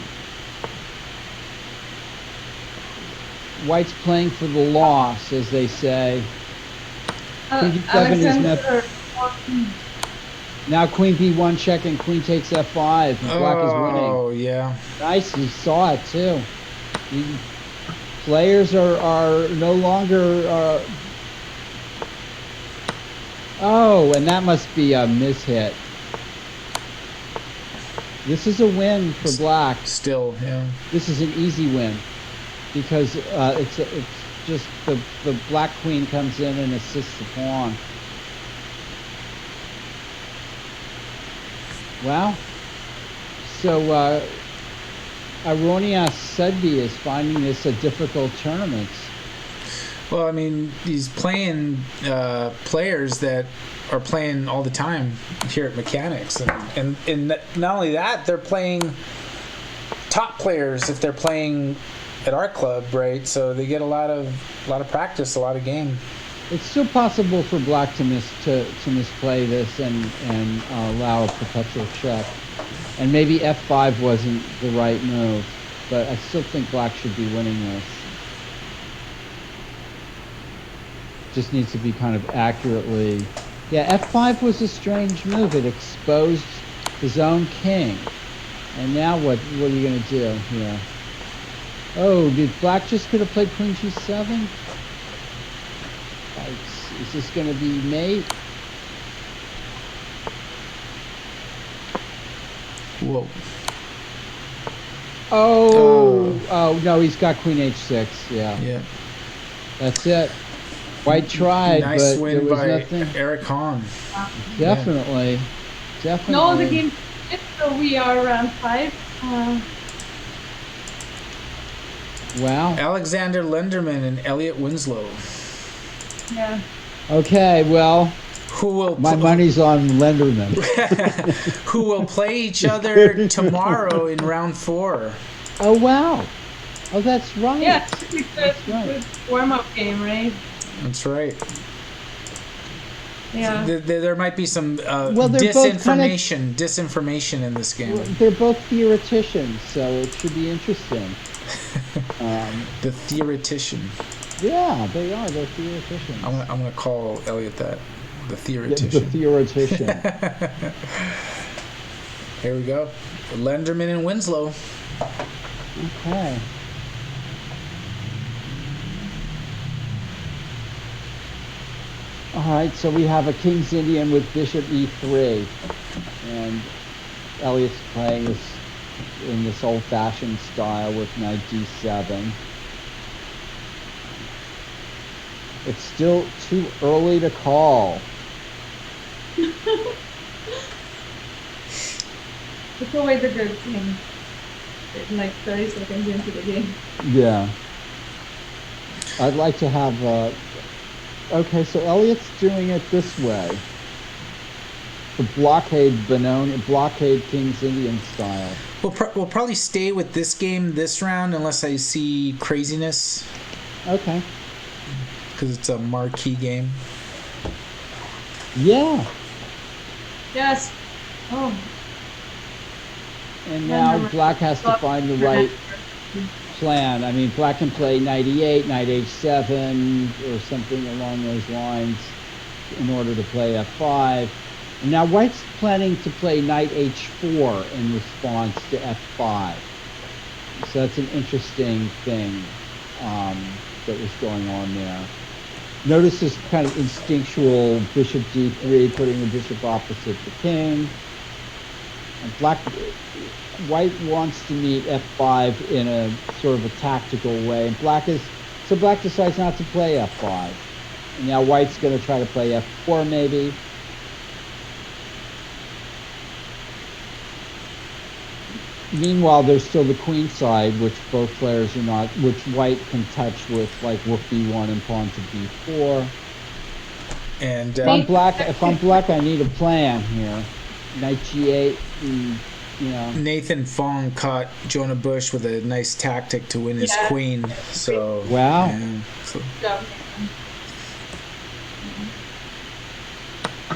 White's playing for the loss, as they say. Queen d7 is Alexander, now queen b1 check and queen takes f5. And black is winning. Oh, yeah. Nice, he saw it too. Players are no longer... Oh, and that must be a mishit. This is a win for black. Still, yeah. This is an easy win because it's just the black queen comes in and assists the pawn. Wow. So Aronias Sedby is finding this a difficult tournament. Well, I mean, he's playing players that are playing all the time here at Mechanics, and not only that, they're playing top players if they're playing at our club, right? So they get a lot of practice, a lot of game. It's still possible for black to misplay this and allow a perpetual check, and maybe f5 wasn't the right move, but I still think black should be winning this. Just needs to be kind of accurately. Yeah, f5 was a strange move. It exposed his own king. And now what are you going to do here? Oh, did black just could have played queen g7? Is this going to be mate? Whoa. Oh, no, he's got queen h6. Yeah. Yeah. That's it. White tried, nice but win there was by nothing. Eric Hahn. Definitely. Definitely. No, the game finished, so we are round 5. Wow. Alexander Lenderman and Elliot Winslow. Yeah. Okay, well, Who will my money's on Lenderman. who will play each other tomorrow in round 4? Oh, wow. Oh, that's right. Yeah, it's a good warm-up game, right? That's right. Yeah. There might be some They're both disinformation in this game. They're both theoreticians, so it should be interesting. The theoretician. Yeah, they are. They're theoreticians. I'm gonna call Elliot that. The theoretician. The theoretician. Here we go. Lenderman and Winslow. Okay. All right, so we have a King's Indian with Bishop E3, and Elliot's playing this in this old-fashioned style with Knight D7. It's still too early to call. It's always a good thing. Like 30 seconds into the game. Yeah. I'd like to have. Okay, so Elliot's doing it this way. The blockade King's Indian style. We'll probably stay with this game this round unless I see craziness. Okay. Because it's a marquee game. Yeah. Yes. Oh. And now Black has to find the right plan. I mean, Black can play knight e8, knight h7, or something along those lines in order to play f5. And now White's planning to play knight h4 in response to f5. So that's an interesting thing that was going on there. Notice this kind of instinctual bishop d3, putting the bishop opposite the king. And White wants to meet f5 in a sort of a tactical way, and Black decides not to play f5. And now White's going to try to play f4 maybe. Meanwhile, there's still the queen side, which both players are not, which White can touch with like rook b1 and pawn to b4. And if I'm Black, I need a plan here. Knight g8. Nathan Fong caught Jonah Bush with a nice tactic to win his queen. So wow. Yeah,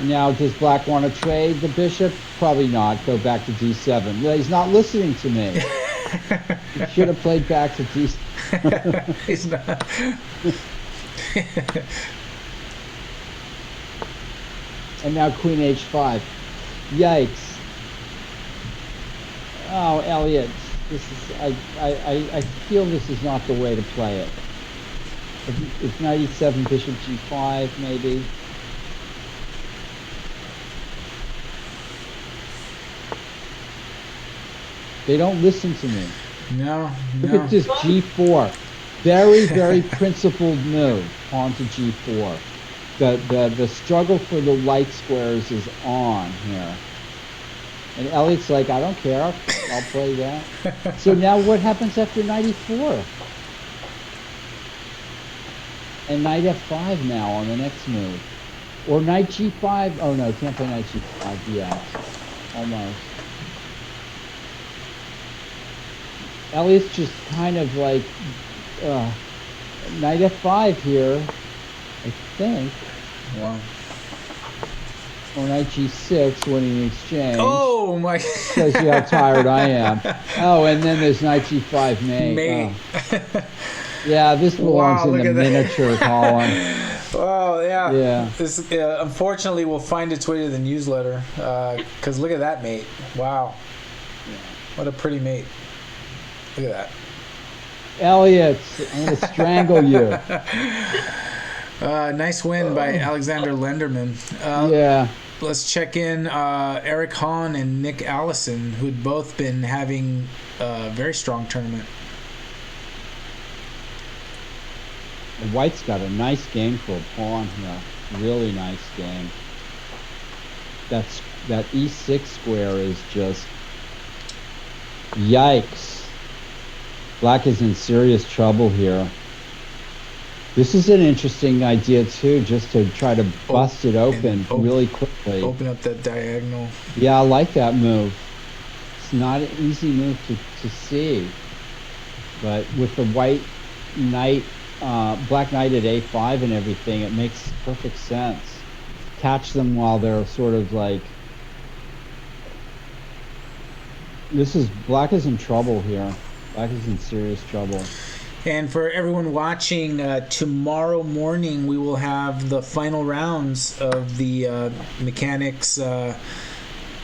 Now, does Black want to trade the bishop? Probably not. Go back to d7. Well, he's not listening to me. He should have played back to d7. He's not. And now queen h5. Yikes. Oh, Elliot, this is I feel this is not the way to play it. It's knight e7, bishop g5, maybe. They don't listen to me. No. Look at this g4. Very, very principled move. Pawn to g4. The struggle for the light squares is on here. And Elliot's like, I don't care. I'll play that. So now what happens after knight e4? And knight f5 now on the next move. Or knight g5. Oh, no, can't play knight g5 yet. Almost. Elliot's just kind of like knight f5 here, I think. Wow. Or knight g6 winning exchange. Oh my! Shows you how tired I am. Oh, and then there's knight g5 mate. Oh. Yeah, this belongs in the miniature column. Oh yeah. Yeah. This unfortunately will find its way to the newsletter because look at that mate. Wow. Yeah. What a pretty mate. Look at that. Elliot, I'm going to strangle you. Nice win by Alexander Lenderman. Yeah. Let's check in Eric Hahn and Nick Allison, who had both been having a very strong tournament. White's got a nice game for a pawn here. Really nice game. That e6 square is just yikes. Black is in serious trouble here. This is an interesting idea too, just to try to bust it open really quickly. Open up that diagonal. Yeah, I like that move. It's not an easy move to see. But with the white knight, black knight at a5 and everything, it makes perfect sense. Catch them while they're sort of like... Black is in trouble here. Black is in serious trouble. And for everyone watching, tomorrow morning we will have the final rounds of the Mechanics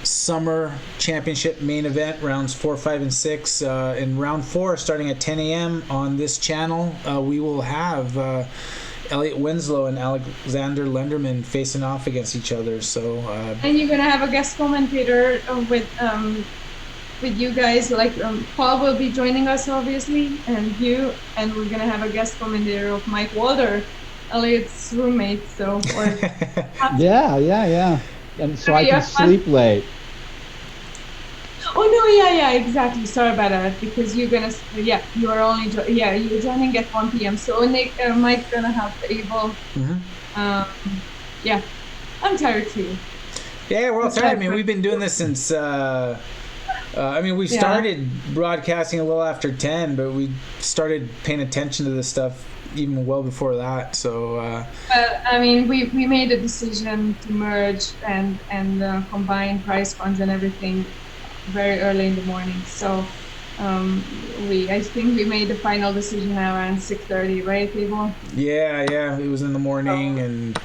Summer Championship main event, rounds 4, 5, and 6. In round 4, starting at 10 a.m. on this channel, we will have Elliot Winslow and Alexander Lenderman facing off against each other. So, and you're gonna have a guest commentator with you guys, like Paul will be joining us obviously, and we're gonna have a guest commentator of Mike Walder Elliot's roommate, so or Yeah. And so I Yeah, can sleep late. oh no, yeah, exactly. Sorry about that because you're gonna you are only you're joining at 1 p.m. So Nick, Mike's gonna have able. Yeah, I'm tired too. Yeah, we're all It's tired. I like mean, we've been doing this since. We started broadcasting a little after 10, but we started paying attention to this stuff even well before that. So. I mean, we made a decision to merge and combine prize funds and everything very early in the morning. So I think we made the final decision around 6:30, right, Abel? Yeah, it was in the morning and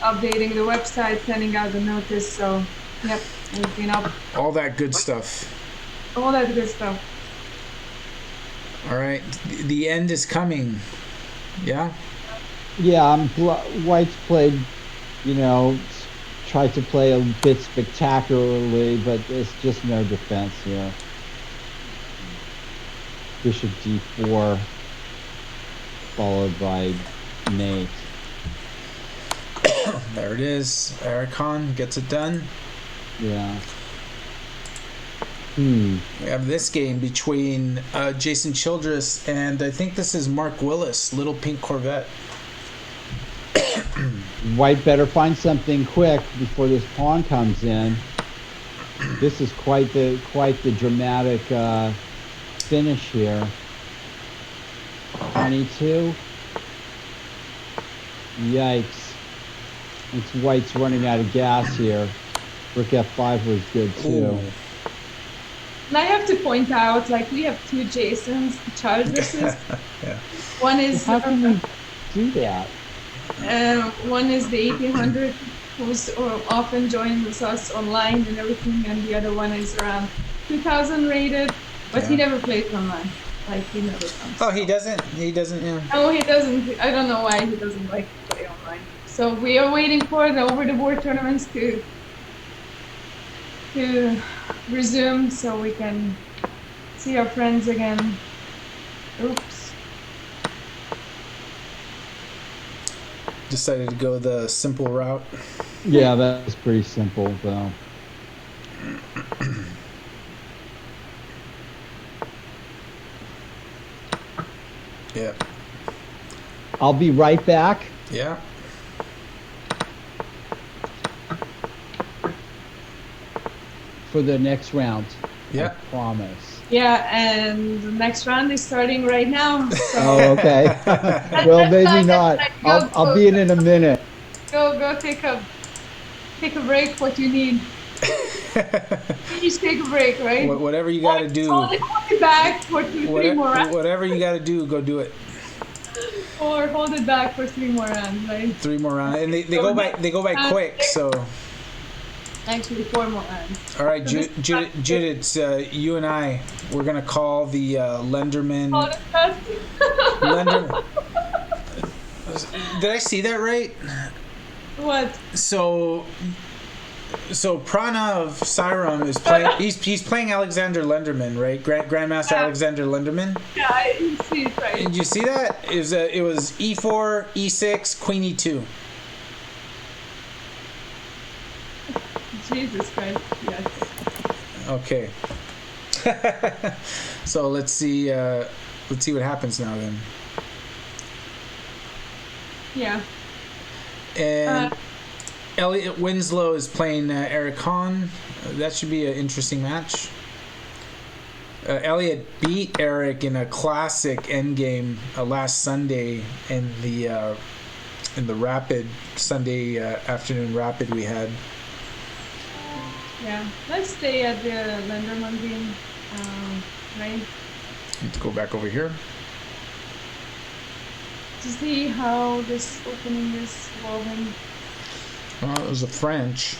Updating the website, sending out the notice. So, yep, we've been up. all that good stuff. All that good stuff. All right, the end is coming. Yeah. Yeah, White's played, tried to play a bit spectacularly, but it's just no defense here. Bishop d4, followed by Nate. There it is. Ericon gets it done. Yeah. We have this game between Jason Childress and I think this is Mark Willis, Little Pink Corvette. White better find something quick before this pawn comes in. This is quite the dramatic finish here. 22. Yikes. It's White's running out of gas here. Rook f5 was good too. Ooh. And I have to point out, like, we have two Jasons, Childresses. Yeah. One is How can we do that? one is the 1800 who's often joins us online and everything, and the other one is around 2000 rated, but he never plays online. Like, he never comes. Oh, he doesn't? He doesn't, yeah. No, he doesn't. I don't know why he doesn't like to play online. So we are waiting for the over-the-board tournaments to resume so we can see our friends again. Oops. Decided to go the simple route. Yeah, that was pretty simple though. Yeah. I'll be right back. Yeah. For the next round. Yeah. I promise. Yeah, and the next round is starting right now. So Oh, okay. Well, maybe not. I'll be in a minute. go take a break. What you need. Please take a break, right? Whatever you got to do. Hold it back for 3 more rounds. Whatever you got to do, go do it. Or hold it back for 3 more rounds, right? 3 more rounds, and they go by quick. So. Actually, 4 more rounds. All right, Judith, it's you and I. We're gonna call the Lenderman. Lenderman. Did I see that right? What? So Pranav Sairam is playing. He's playing Alexander Lenderman, right? Grandmaster Alexander Lenderman. Yeah, I see it right. Did you see that? It was e4, e6, queen e2. Jesus Christ! Yes. Okay. So let's see what happens now then. Yeah. And Elliot Winslow is playing Eric Hahn. That should be an interesting match. Elliot beat Eric in a classic endgame last Sunday in the rapid Sunday afternoon rapid we had. Yeah. Let's stay at the Lenderman game, right? Let's go back over here. To see how this opening is evolving. It was a French.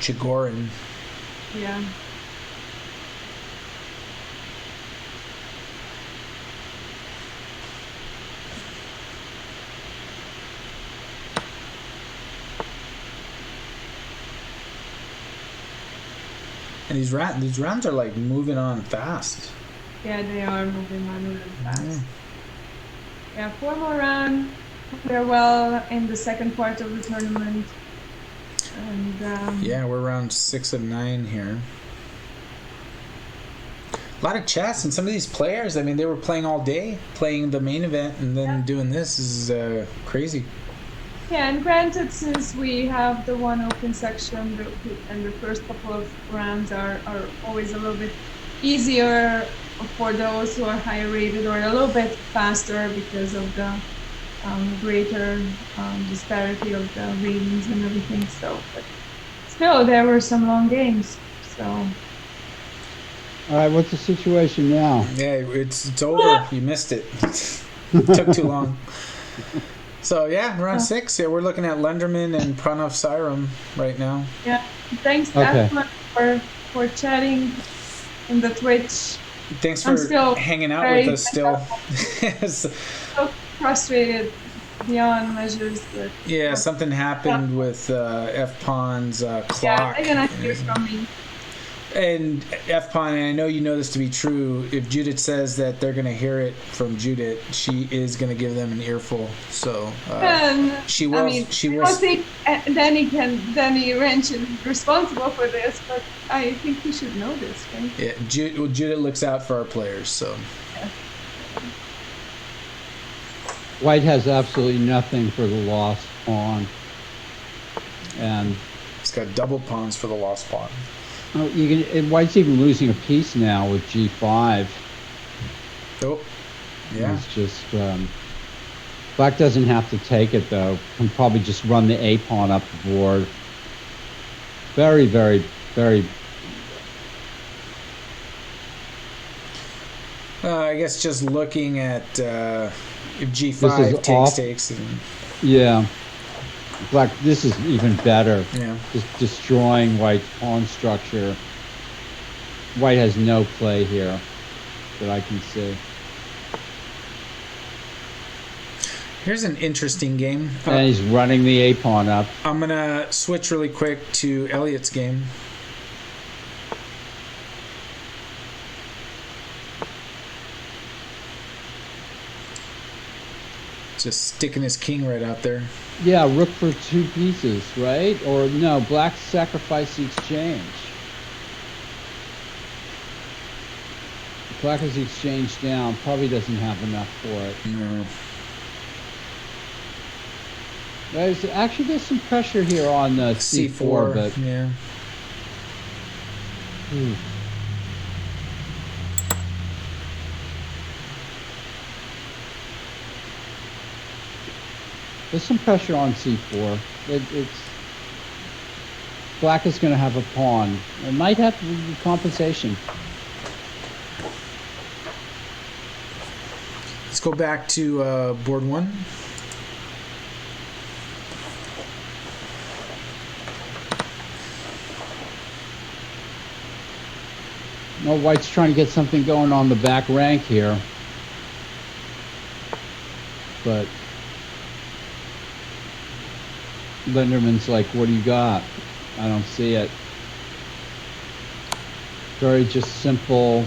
Chigorin. Yeah. And these rounds are like moving on fast. Yeah, they are moving on really fast. Yeah, 4 more rounds. They're well in the second part of the tournament. And yeah, we're around 6 of 9 here. A lot of chess, and some of these players, I mean, they were playing all day, playing the main event, and then doing this is crazy. yeah, and granted, since we have the one open section, and the first couple of rounds are always a little bit easier for those who are higher rated, or a little bit faster because of the greater disparity of the ratings and everything. So, but still, there were some long games. So. All right, what's the situation now? Yeah, it's over. You missed it. It took too long. So yeah, round 6. Yeah, we're looking at Lenderman and Pranav Sairam right now. Yeah, thanks Asma, for chatting in the Twitch. Thanks for hanging out with us still. So frustrated beyond measures. But, yeah, something happened with F-Pawn's clock. Yeah, they're gonna hear from me. And F-Pawn, and I know you know this to be true, if Judith says that they're going to hear it from Judith, she is going to give them an earful. So she will. I mean, she will. I don't think Danny Wrench is responsible for this, but I think he should know this, right? Yeah, Judith looks out for our players, so. Yeah. White has absolutely nothing for the lost pawn. And it's got double pawns for the lost pawn. Oh, and White's even losing a piece now with G5. Oh, yeah. It's just Black doesn't have to take it though. Can probably just run the A pawn up the board. Very, very, very. I guess just looking at if G5 takes. Yeah. Black, this is even better. Yeah. Just destroying White's pawn structure. White has no play here that I can see. Here's an interesting game. And he's running the A pawn up. I'm going to switch really quick to Elliot's game. Just sticking his king right out there. Yeah, rook for 2 pieces, right? Or no, Black sacrifice the exchange. Black has the exchange down. Probably doesn't have enough for it. No. There's some pressure here on the C4, but yeah. There's some pressure on C4. It's Black is going to have a pawn. It might have compensation. Let's go back to board 1. No, White's trying to get something going on the back rank here. But Linderman's like, what do you got? I don't see it. Very just simple.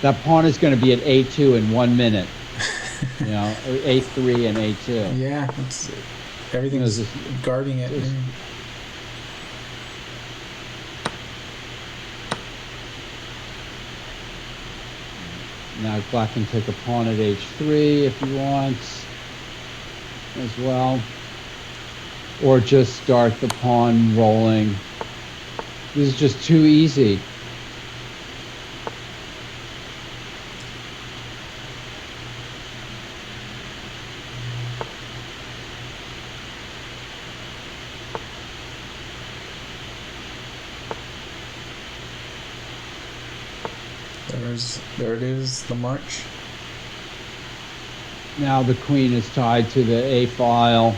That pawn is going to be at A2 in 1 minute. You know, or A3 and A2. Yeah, everything's guarding it. Now Black can take a pawn at H3 if he wants as well. Or just start the pawn rolling. This is just too easy. There it is, the march. Now the queen is tied to the A file.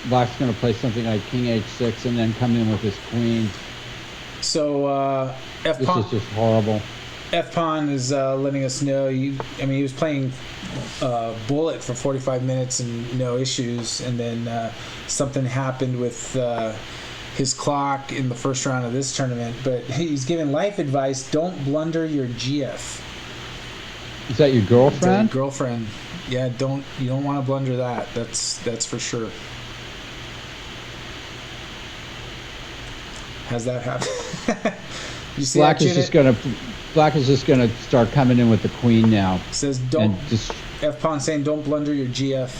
Black's going to play something like King H6 and then come in with his queen. So F-Pawn. This is just horrible. F-Pawn is letting us know. He was playing Bullet for 45 minutes and no issues, and then something happened with his clock in the first round of this tournament. But he's giving life advice: don't blunder your GF. Is that your girlfriend? Girlfriend. Yeah, you don't want to blunder that. That's for sure. Has that happened? You see Black that, is just gonna start coming in with the queen now. Says don't. And just F pawn saying don't blunder your GF.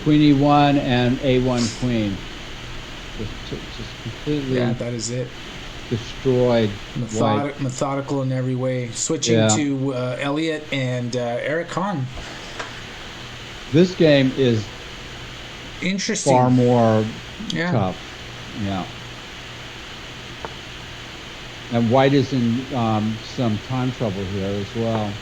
queen e1 and a1 queen. Just completely. Yeah, that is it. Destroyed. Methodical in every way. Switching to Elliot and Eric Hahn. This game is interesting. far more tough. Yeah. And White is in some time trouble here as well.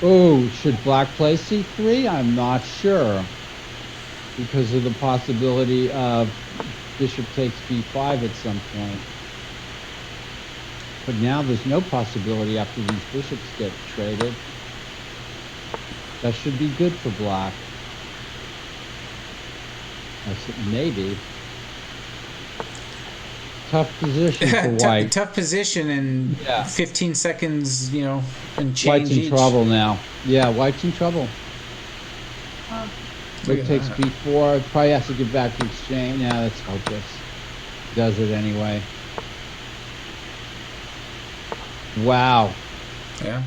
Oh, should Black play c3? I'm not sure. Because of the possibility of bishop takes b5 at some point. But now there's no possibility after these bishops get traded. That should be good for Black. Maybe. Tough position for White. Tough position and 15 seconds, and change. White's in trouble now. Yeah, White's in trouble. White takes b4. Probably has to get back to exchange. Yeah, that's hopeless. Does it anyway. Wow. Yeah.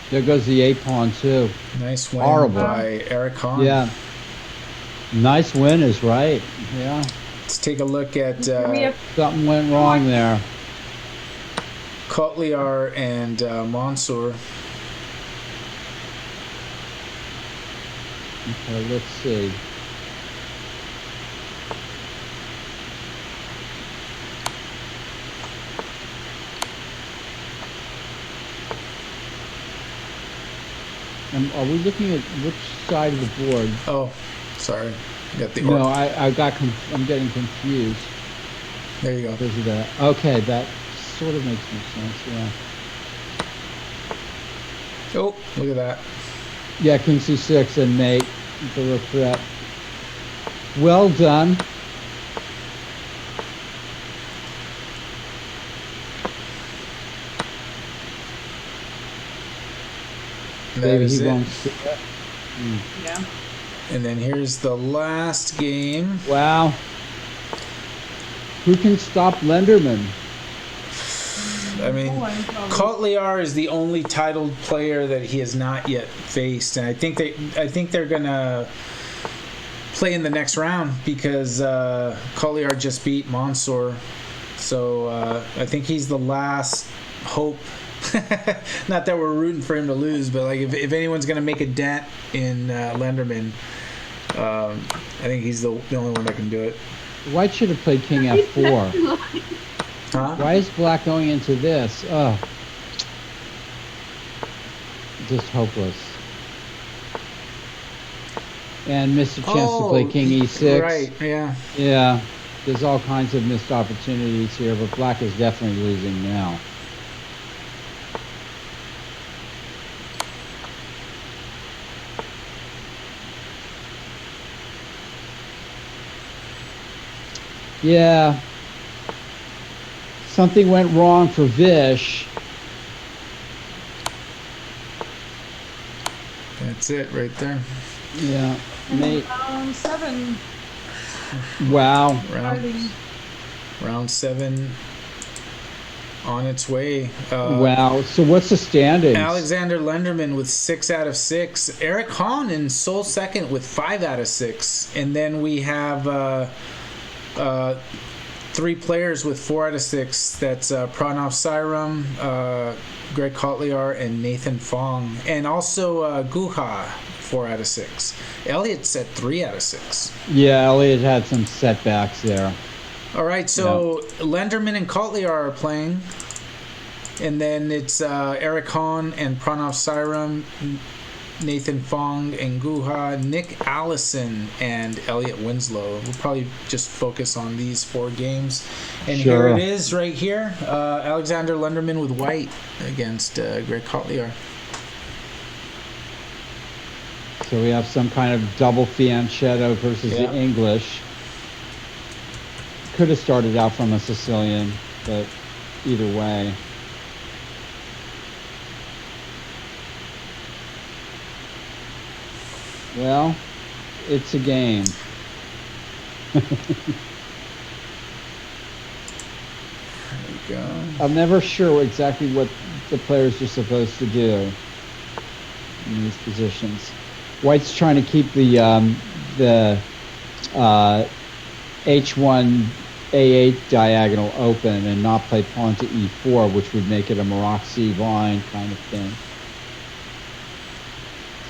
There goes the a pawn too. Nice win by Eric Hahn. Yeah. Nice win is right. Yeah. Let's take a look at something went wrong there. Kotliar and Mansour. Okay, let's see. Are we looking at which side of the board? Oh, sorry. Got the no, I'm getting confused. There you go. Because of that. Okay, that sort of makes more sense, yeah. Oh, look at that. Yeah, king c6 and mate. The threat. Well done. Maybe he won't see it. Yeah. And then here's the last game. Wow. Who can stop Lenderman? I mean, Kotliar is the only titled player that he has not yet faced, and I think they're gonna play in the next round because Kotliar just beat Mansour, so I think he's the last hope. Not that we're rooting for him to lose, but like if anyone's gonna make a dent in Lenderman, I think he's the only one that can do it. White should have played king f4. Huh? Why is Black going into this? Oh, just hopeless. And missed a chance to play king e6. Right, yeah. Yeah, there's all kinds of missed opportunities here, but Black is definitely losing now. Yeah. Something went wrong for Vish. That's it right there. Yeah. Mate. Round 7. Wow. Round 7 on its way. Wow. So what's the standings? Alexander Lenderman with 6 out of 6. Eric Hahn in sole second with 5 out of 6. And then we have 3 players with 4 out of 6. That's Pranav Sairam, Greg Kotliar, and Nathan Fong. And also Guha, 4 out of 6. Elliot's at 3 out of 6. Yeah, Elliot had some setbacks there. All right, so Lenderman and Kotliar are playing. And then it's Eric Hahn and Pranav Sairam, Nathan Fong and Guha, Nick Allison, and Elliot Winslow. We'll probably just focus on these 4 games. And here it is right here. Alexander Lenderman with White against Greg Kotliar. So we have some kind of double fianchetto versus the English. Could have started out from a Sicilian, but either way. Well, it's a game. There we go. I'm never sure exactly what the players are supposed to do in these positions. White's trying to keep the H1 A8 diagonal open and not play pawn to E4, which would make it a Maroczy line kind of thing.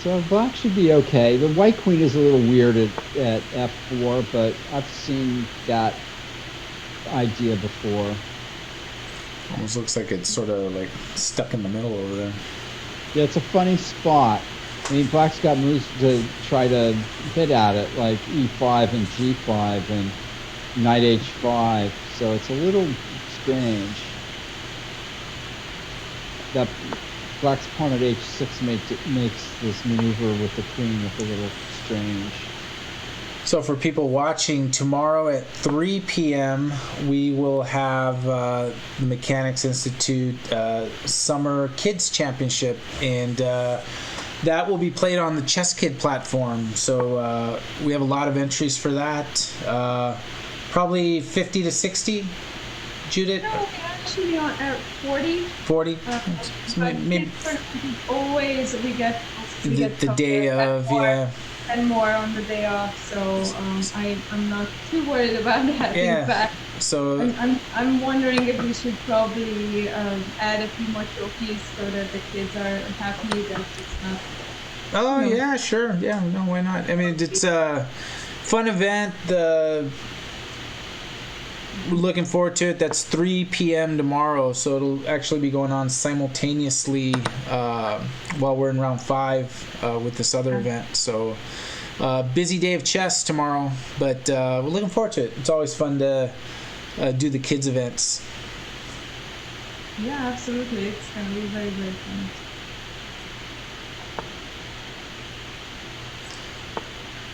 So black should be okay. The white queen is a little weird at F4, but I've seen that idea before. Almost looks like it's sort of like stuck in the middle over there. Yeah, it's a funny spot. I mean, black's got moves to try to hit at it, like E5 and G5 and knight H5, so it's a little strange. That black's pawn at H6 makes this maneuver with the queen look a little strange. So for people watching, tomorrow at 3 p.m. we will have the Mechanics Institute Summer Kids Championship, and that will be played on the Chess Kid platform. So we have a lot of entries for that. Probably 50 to 60, Judith? No, we're actually on 40. 40? But Maybe always we get the day of, yeah. And more on the day off, so I'm not too worried about that. Yeah. In fact, So I'm wondering if we should probably add a few more trophies so that the kids are happy that it's not. oh yeah, sure, yeah, no, why not? I mean, it's a fun event. We're looking forward to it. That's 3 p.m. tomorrow, so it'll actually be going on simultaneously while we're in round 5 with this other event. So busy day of chess tomorrow, but we're looking forward to it. It's always fun to do the kids events. Yeah, absolutely. It's going to be very, very fun.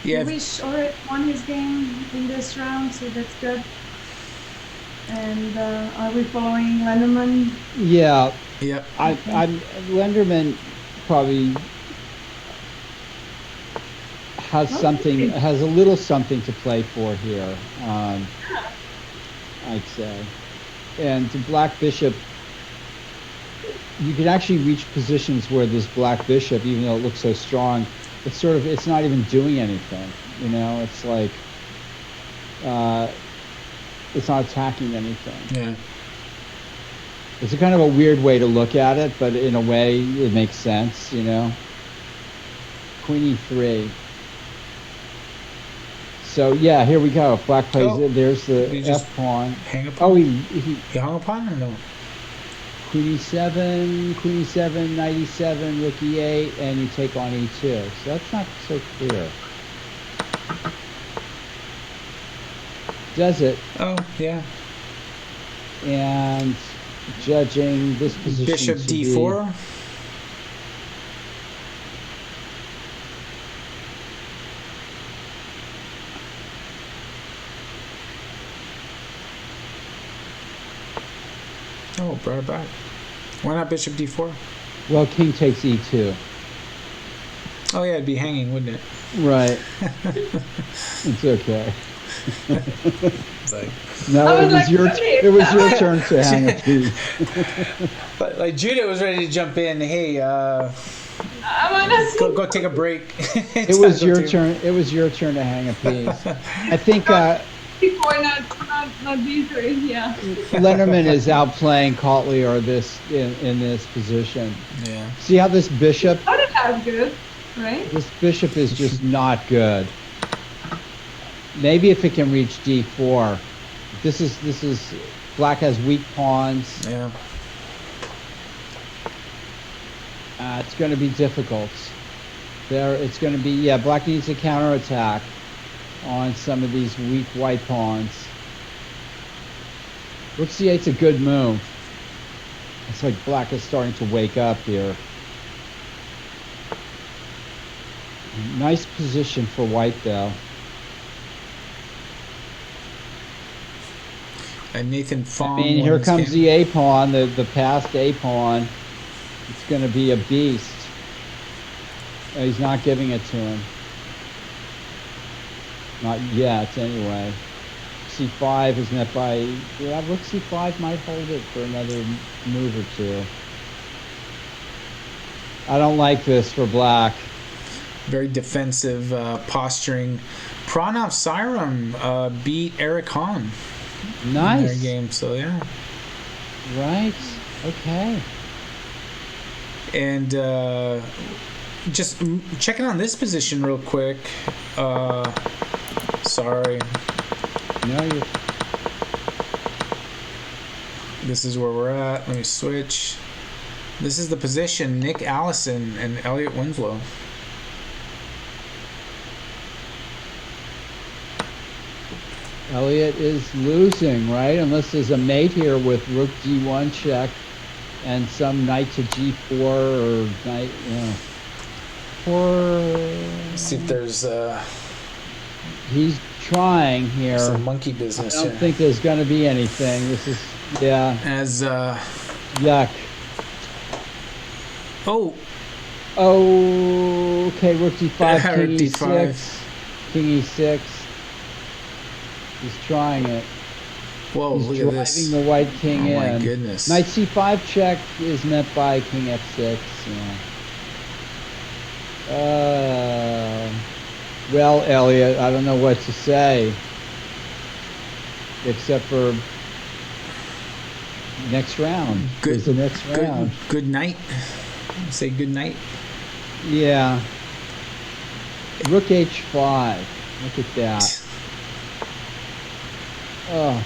Yeah. Wish already won his game in this round, so that's good. And are we following Lenderman? Yeah. Yep. I'm Lenderman probably has something, has a little something to play for here. I'd say, and the black bishop, you can actually reach positions where this black bishop, even though it looks so strong, it's not even doing anything. You know, it's like it's not attacking anything. Yeah. It's a kind of a weird way to look at it, but in a way it makes sense, you know. Queen E3. So yeah, here we go. If black plays it, there's the F pawn. Hang up. Oh, he hung upon or no? Queen E7, Knight E7, Rook E8, and you take on E2. So that's not so clear. Does it? Oh, yeah. And judging this position, Bishop D4. Oh, brought it back. Why not Bishop D4? Well, King takes E2. Oh yeah, it'd be hanging, wouldn't it? Right. It's okay. Like, no, it was your turn to hang a piece. But like Judah was ready to jump in. Hey, go go take a break. It was your turn. It was your turn to hang a piece. I think before not D3, yeah. Lenderman is outplaying Cotley or this in this position. Yeah. See how this bishop? Not as good, right? This bishop is just not good. Maybe if it can reach D4. This is black has weak pawns. Yeah. It's going to be difficult. It's going to be black needs to counterattack on some of these weak white pawns. Rook C8's a good move. It's like black is starting to wake up here. Nice position for white though. And Nathan Fong. I mean, here comes the A pawn, the passed A pawn. It's going to be a beast. He's not giving it to him. Not yet, anyway. C5 is met by... Yeah, rook C5 might hold it for another move or two. I don't like this for black. Very defensive posturing. Pranav Sairam beat Eric Hahn. Nice. In their game, so yeah. Right. Okay. And just checking on this position real quick. Sorry. No, you're... This is where we're at. Let me switch. This is the position. Nick Allison and Elliot Winslow. Elliot is losing, right? Unless there's a mate here with rook g1 check and some knight to g4 or knight, Let's see if there's he's trying here. some monkey business I don't here. think there's going to be anything. This is, yeah. As Yuck. oh, Okay, rook d5, king Rook e6, D5. king e6. He's trying it. whoa! He's Look at driving this. the white king Oh in. my goodness. Knight c5 check is met by king f6. Yeah. Well, Elliot, I don't know what to say, except for next round. Good. Is the next round. Good night. Say good night. Yeah. Rook h5. Look at that. Oh,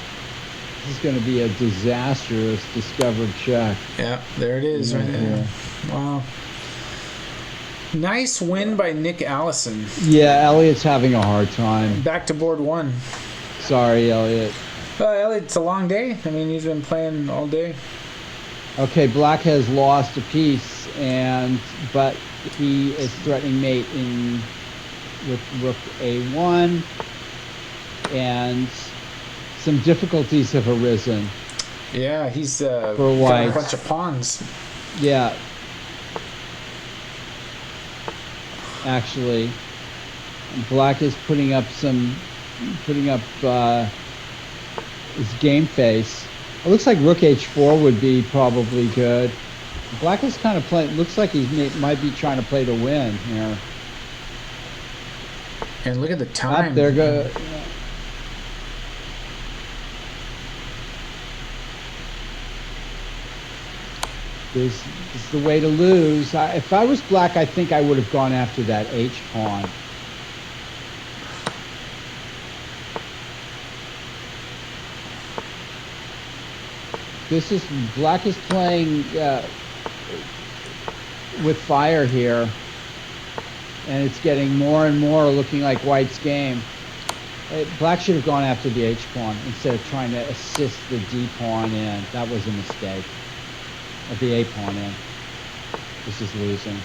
this is going to be a disastrous discovered check. Yeah, there it is right there. Wow. Nice win by Nick Allison. Yeah, Elliot's having a hard time. Back to board one. Sorry, Elliot. Elliot, it's a long day. I mean, he's been playing all day. Okay, black has lost a piece, but he is threatening mate with rook a1, and some difficulties have arisen. Yeah, he's For got white. a bunch of pawns. Yeah. Actually, black is putting up his game face. It looks like rook h4 would be probably good. Black is kind of playing. Looks like he might be trying to play to win here. And look at the time. There go. This is the way to lose. If I was black, I think I would have gone after that H pawn. Black is playing with fire here, and it's getting more and more looking like white's game. Black should have gone after the H pawn instead of trying to assist the D pawn in. That was a mistake. Of the A pawn in. This is losing.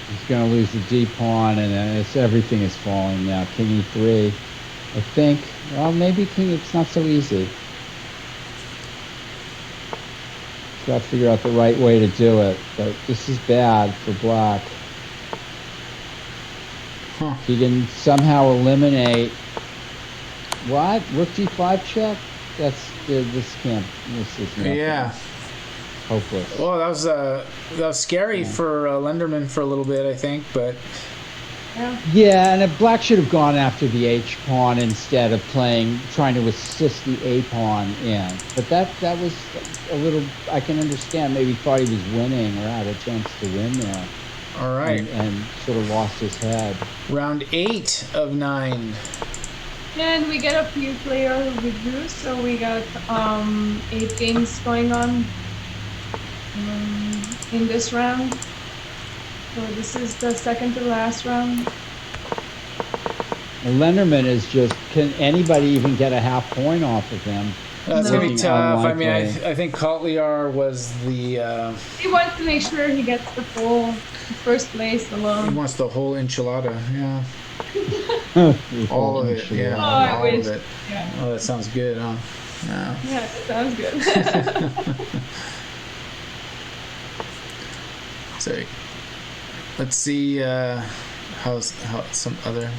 He's going to lose the D pawn, and everything is falling now. King E3. I think. Well, maybe king. It's not so easy. Got to figure out the right way to do it. But this is bad for black. Huh. He can somehow eliminate. What? Rook g5 check? This can't. This is nothing. Yeah. Hopeless. Well, that was scary for Lenderman for a little bit, I think, but Yeah, and if black should have gone after the H pawn instead of trying to assist the A pawn in. But that was a little. I can understand. Maybe thought he was winning or had a chance to win there. all right. And sort of lost his head. Round 8 of 9. And we get a few player reviews, so we got 8 games going on in this round. So this is the second to last round. And Lenderman is just. Can anybody even get a half point off of him? That's No. gonna be tough. I mean, Unlikely. I think Kotliar was the. He wants to make sure he gets the full first place He alone. wants the whole enchilada. Yeah, all of it. Yeah, Oh, I all wish. of it. Yeah. Oh, that sounds good, huh? Yeah. Yeah, that sounds good. So, let's see how some other.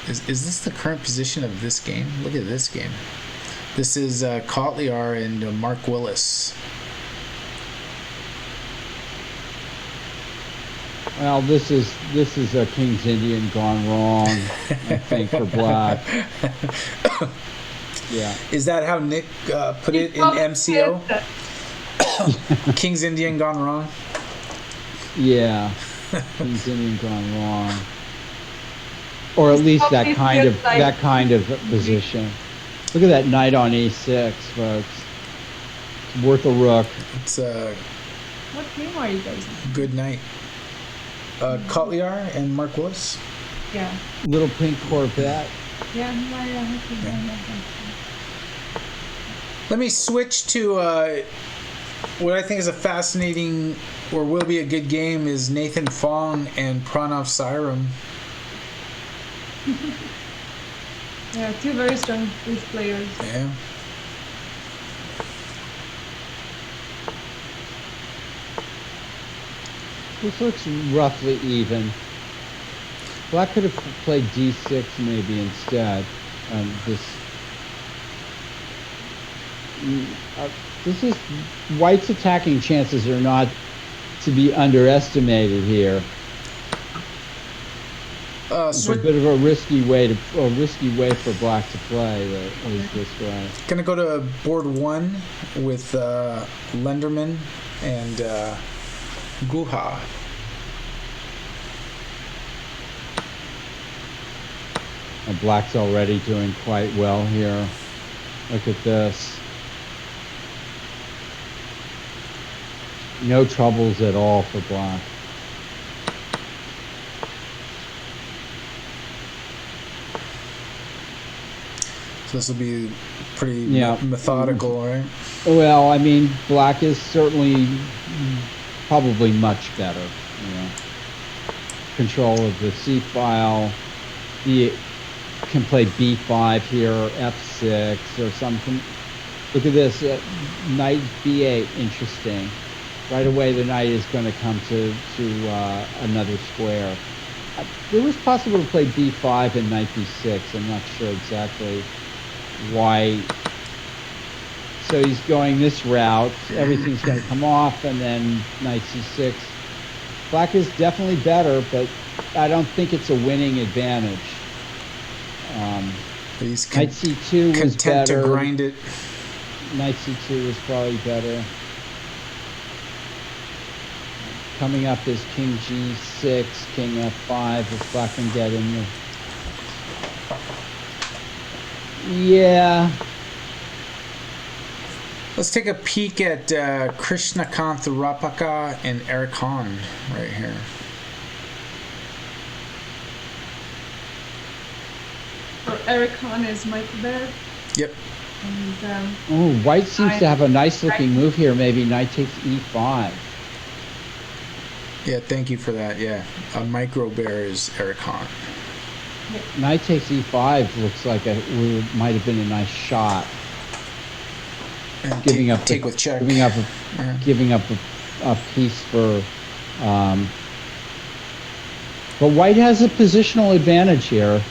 Is this the current position of this game? Look at this game. This is Kotliar and Mark Willis. Well, this is a King's Indian gone wrong, I think, for Black. Yeah. Is that how Nick put it in MCO? King's Indian gone wrong. Yeah. King's Indian gone wrong. Or at least that kind of position. Look at that knight on e6, folks. It's worth a rook. It's What game are you guys in? good night. Kotliar and Mark Willis. Yeah. Little pink Corvette. Yeah. Let me switch to what I think is a fascinating, or will be a good game, is Nathan Fong and Pranav Sairam. Yeah, two very strong Swiss players. Yeah. This looks roughly even. Black could have played d6 maybe instead. This is White's attacking chances are not to be underestimated here. It's a bit of a risky way for Black to play. Is this way? Gonna go to board 1 with Lenderman and Guha. And Black's already doing quite well here. Look at this. No troubles at all for Black. So this will be pretty Yeah. methodical, right? Well, I mean, Black is certainly probably much better. You know, control of the C file. He can play B5 here, or F6, or something. Look at this, knight B8. Interesting. Right away, the knight is going to come to another square. It was possible to play B5 and knight B6. I'm not sure exactly why. So he's going this route. Everything's going to come off, and then knight C6. Black is definitely better, but I don't think it's a winning advantage. He's Knight C2 was content better. to grind it. Knight C2 was probably better. Coming up is King G6, King F5, if Black can get in there. Yeah. Let's take a peek at Krishnakant Rapaka and Eric Hahn right here. So Eric Hahn is Michael Baird. Yep. And Oh, White seems to have a nice looking move here. Maybe knight takes E5. Yeah, thank you for that. Yeah. A micro bear is Eric Hahn. Knight takes E5 looks like might have been a nice shot. And Giving up take with check. Giving up a piece for. But White has a positional advantage here.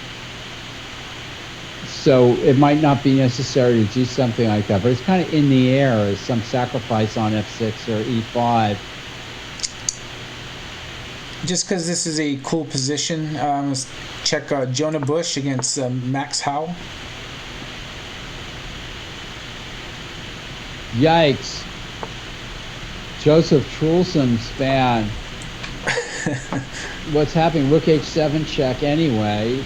So it might not be necessary to do something like that, but it's kind of in the air as some sacrifice on F6 or E5. Just because this is a cool position, let's check Jonah Bush against Max Howe. Yikes. Joseph Trulson's fan. What's happening? Rook H7 check anyway.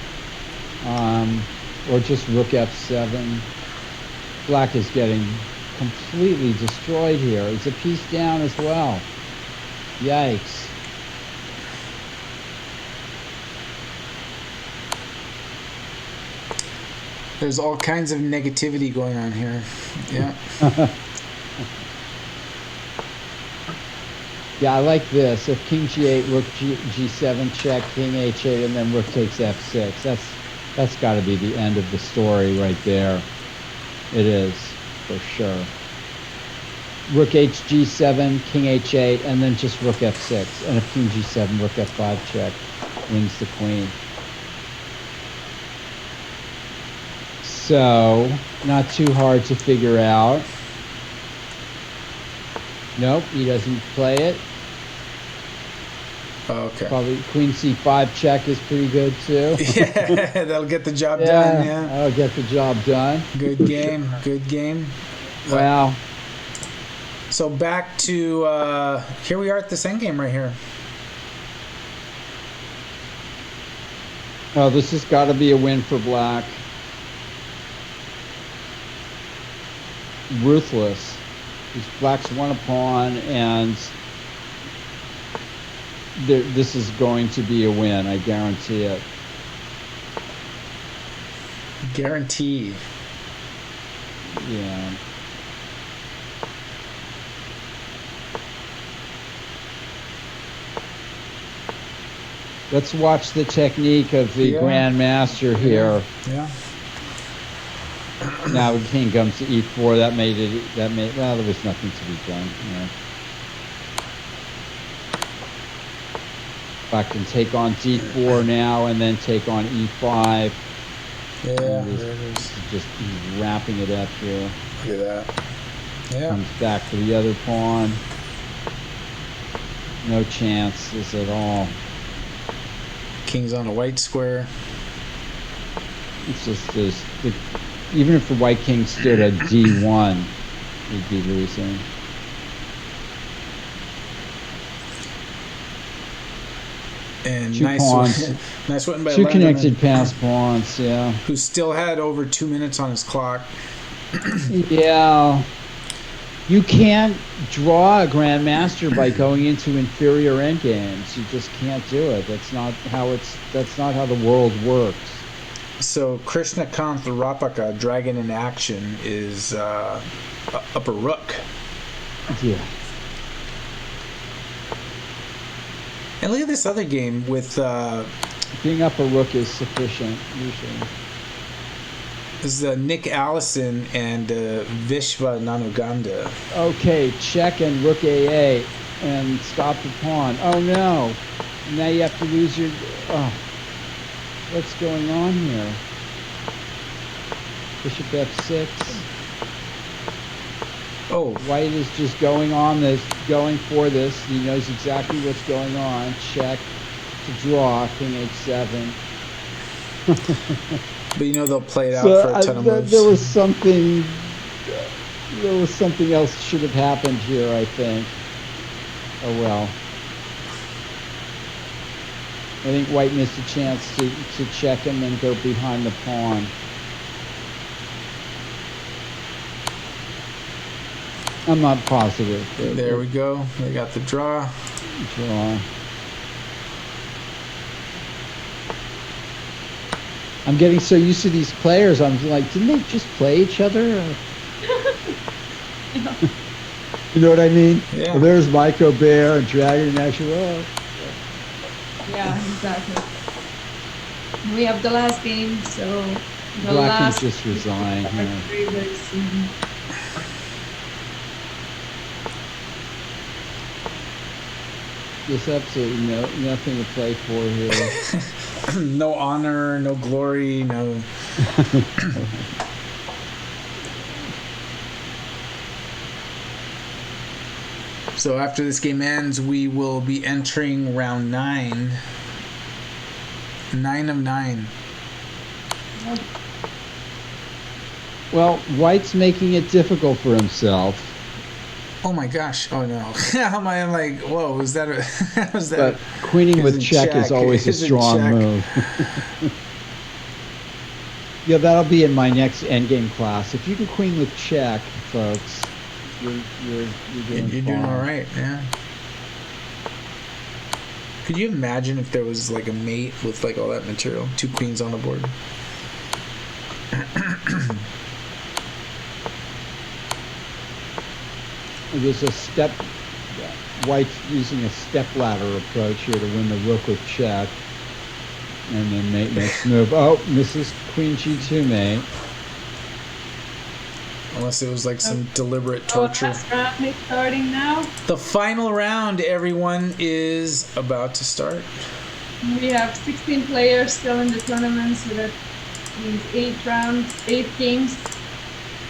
Or just Rook F7. Black is getting completely destroyed here. It's a piece down as well. Yikes. There's all kinds of negativity going on here. Yeah. Yeah, I like this. If king g8, rook g7 check, king h8, and then rook takes f6. That's got to be the end of the story right there. It is, for sure. Rook hg7, king h8, and then just rook f6. And if king g7, rook f5 check, wins the queen. So, not too hard to figure out. Nope, he doesn't play it. Okay. Probably queen c5 check is pretty good too. Yeah, that'll get the job done. Yeah, that'll get the job done. Good game. Good game. Wow. So back to here we are at this endgame right here. Oh, this has got to be a win for black. Ruthless. Black's won a pawn, and this is going to be a win. I guarantee it. Guarantee. Yeah. Let's watch the technique of the Grandmaster here. Yeah. Now king comes to e4. Well, there was nothing to be done. Yeah. Black can take on d4 now, and then take on e5. Yeah, there it is. Just wrapping it up here. Look at that. Yeah. Comes back to the other pawn. No chances at all. King's on a white square. It's just this. Even if the white king stood at d1, he'd be losing. And Two pawns. Nice win by Two Lennon, connected pass pawns, yeah. who still had over 2 minutes on his clock. Yeah. You can't draw a grandmaster by going into inferior endgames. You just can't do it. That's not how the world works. So Krishnakant Rapaka, Dragon in Action, is up a rook. Yeah. And look at this other game with being up a rook is sufficient usually. This is Nick Allison and Vishva Nanuganda. Okay, check and rook a8 and stop the pawn. Oh no! Now you have to lose your. Oh, what's going on here? Bishop f6. Oh, White is just going for this. He knows exactly what's going on. Check to draw. King h7. but they'll play it out for a ton of moves. There was something else should have happened here, I think. Oh well. I think White missed a chance to check him and go behind the pawn. I'm not positive. There we go. They got the draw. I'm getting so used to these players. I'm like, didn't they just play each other? You know what I mean? Yeah. Well, there's Micro Bear and Dragon in Action. Oh. Yeah, exactly. We have the last game, so the Black last can just resign. Yeah. very soon. There's absolutely nothing to play for here. No honor, no glory, no. So after this game ends, we will be entering round 9. 9 of 9. Well, White's making it difficult for himself. Oh my gosh! Oh no! I'm like, whoa! Was that a? Was that? But queening with check is always a strong move. Yeah, that'll be in my next endgame class. If you can queen with check, folks, you're doing all right. Yeah. Could you imagine if there was like a mate with like all that material, 2 queens on the board? There's a step. White's using a step ladder approach here to win the rook with check. And then mate next move. Oh, misses queen g2, mate. Unless it was like some deliberate torture. Last round is starting now. The final round, everyone, is about to start. We have 16 players still in the tournament, so that means 8 games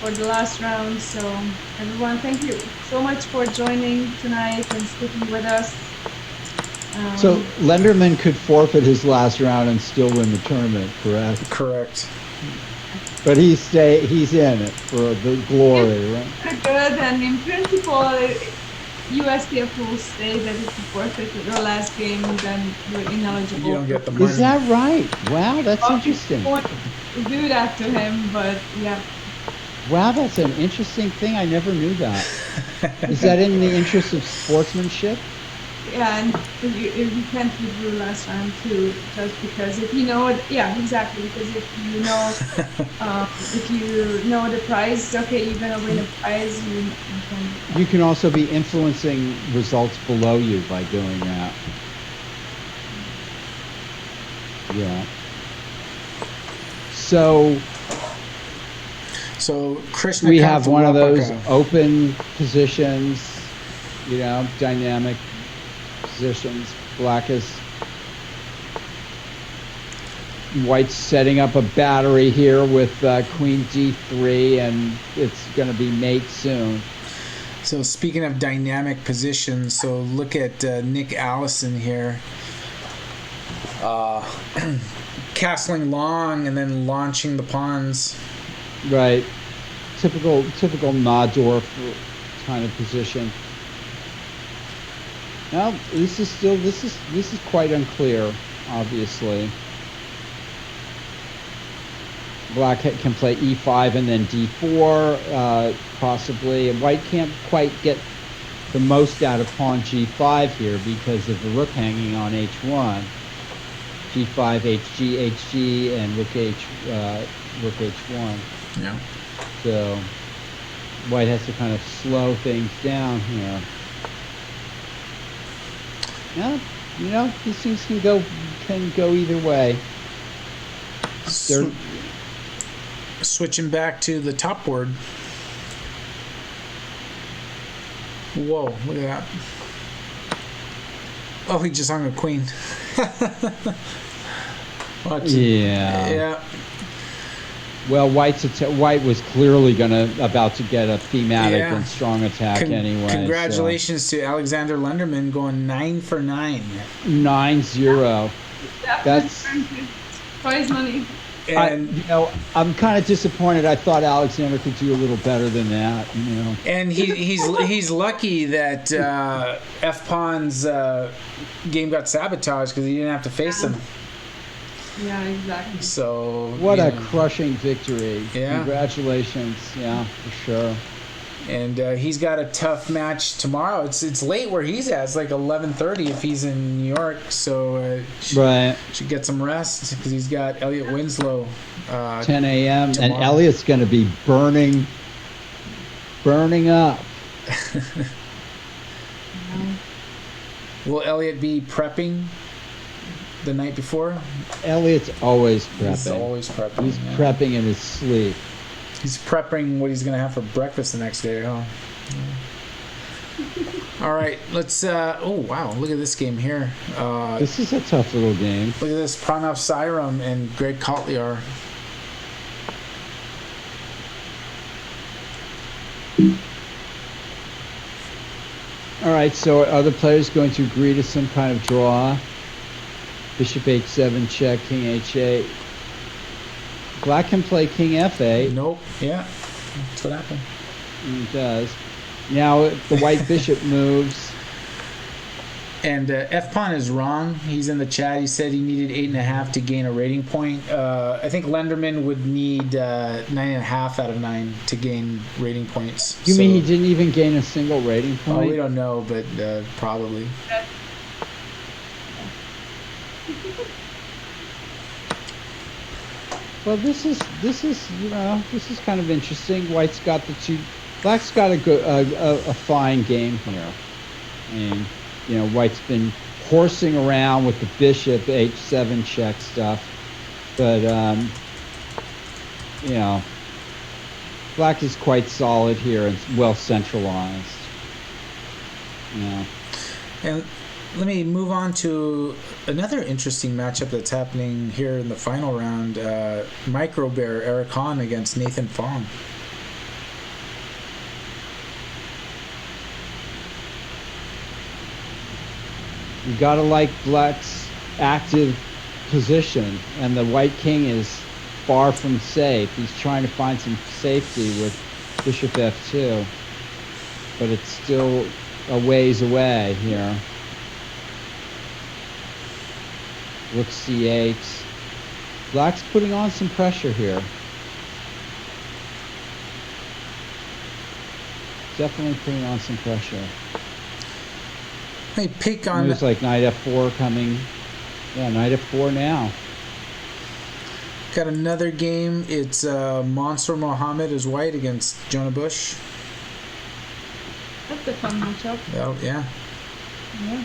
for the last round. So everyone, thank you so much for joining tonight and sticking with us. So Lenderman could forfeit his last round and still win the tournament, correct? Correct. But he's in it for the glory, right? Pretty good, and in principle, USDF rules say that if you forfeit your last game, then you're ineligible. You don't get the money. Is that right? Wow, that's interesting. Do that to him, but yeah. Wow, that's an interesting thing. I never knew that. Is that in the interest of sportsmanship? Yeah, and you can't withdraw last round too, just because if you know it, yeah, exactly. Because if you know the prize, okay, you're gonna win a prize. You can also be influencing results below you by doing that. Yeah. So Krishna, we have one of those open positions, dynamic positions. Black is White's setting up a battery here with queen d3, and it's going to be mate soon. So speaking of dynamic positions, so look at Nick Allison here, castling long and then launching the pawns. Right, typical Nahdorf kind of position. Now this is quite unclear, obviously. Black can play e5 and then d4, possibly. And White can't quite get the most out of pawn g5 here because of the rook hanging on h1. g5, hg, hg, and rook h1. Yeah. So White has to kind of slow things down here. Yeah, these things can go either way. Switching back to the top board. Whoa, look at that. Oh, he just hung a queen. Yeah. Well, White was clearly about to get a thematic and strong attack anyway. Congratulations to Alexander Lenderman going 9 for 9. 9-0. That's prize money. And I'm kind of disappointed. I thought Alexander could do a little better than that. And he's lucky that F Pawn's game got sabotaged because he didn't have to face him. Yeah, exactly. So what a crushing victory! Yeah, congratulations. Yeah, for sure. And he's got a tough match tomorrow. It's late where he's at. It's like 11:30 if he's in New York. So should get some rest because he's got Elliot Winslow. 10 a.m. tomorrow. And Elliot's going to be burning up. Will Elliot be prepping the night before? Elliot's always prepping. He's always prepping. He's prepping in his sleep. He's prepping what he's going to have for breakfast the next day, huh? Yeah. All right, let's... oh, wow, look at this game here. This is a tough little game. Look at this, Pranav Sairam and Greg Kotliar. All right, so are the players going to agree to some kind of draw? Bishop h7, check, king h8. Black can play king f8. Nope. Yeah, that's what happened. It does. Now the white bishop moves. And F-Pawn is wrong. He's in the chat. He said he needed 8.5 to gain a rating point. I think Lenderman would need 9.5 out of 9 to gain rating points. You mean he didn't even gain a single rating point? Oh, we don't know, but probably. Well, this is this is kind of interesting. White's got the two. Black's got a fine game here. I mean, White's been horsing around with the bishop h7 check stuff, but Black is quite solid here and well centralized. And let me move on to another interesting matchup that's happening here in the final round. Micro Bear Eric Hahn against Nathan Fong. You gotta like Black's active position, and the White King is far from safe. He's trying to find some safety with Bishop f2, but it's still a ways away here. Rook c8. Black's putting on some pressure here. Definitely putting on some pressure. Hey, pick on. Moves like knight f4 coming. Yeah, knight f4 now. Got another game. It's Mansour Mohammed as White against Jonah Bush. That's a fun matchup. Oh, yeah. Yeah.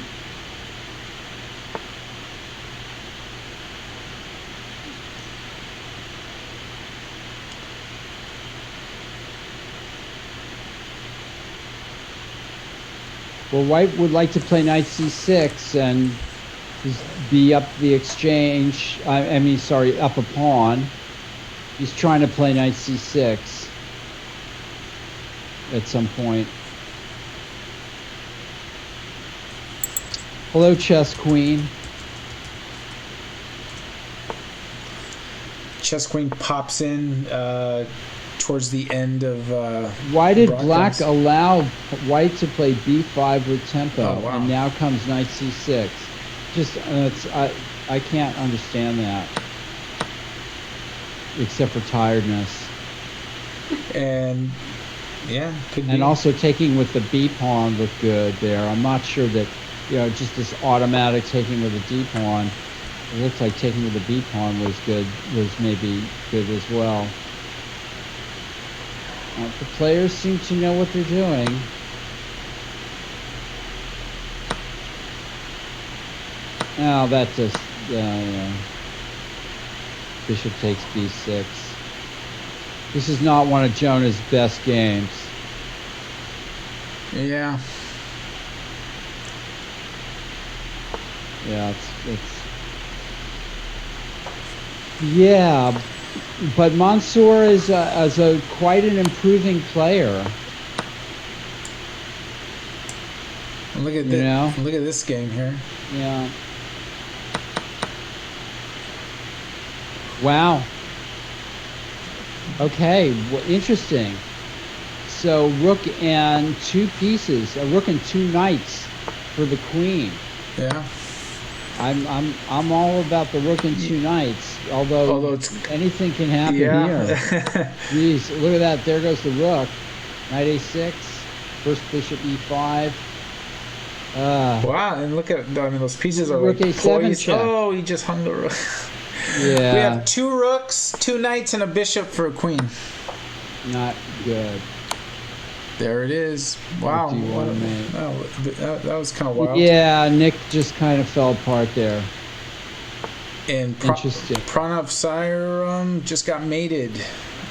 Well, White would like to play knight c6 and be up the exchange. Up a pawn. He's trying to play knight c6 at some point. Hello, Chess Queen. Chess Queen pops in towards the end of. Why did broadcast. Black allow White to play b5 with tempo, Oh, wow. and now comes knight c6? Just I can't understand that, except for tiredness. And yeah, could be. And also taking with the b pawn looked good there. I'm not sure that just this automatic taking with the d pawn. It looks like taking with the b pawn was good. Was maybe good as well. The players seem to know what they're doing. Now that just bishop takes b6. This is not one of Jonah's best games. Yeah. Yeah, yeah, but Mansour is quite an improving player. Look at this. Look at this game here. Yeah. Wow. Okay, well, interesting. So rook and two pieces, a rook and two knights for the queen. Yeah. I'm all about the rook and two knights. Although anything can happen here. Jeez, look at that. There goes the rook. Knight a6. First bishop e5. Wow, and look at those pieces are rook like a7 poised. check. Oh, he just hung the rook. Yeah. We have two rooks, two knights, and a bishop for a queen. Not good. There it is. Wow. What do you want to make? That was kind of wild. Yeah, Nick just kind of fell apart there. And Interesting. Pranav Sairam just got mated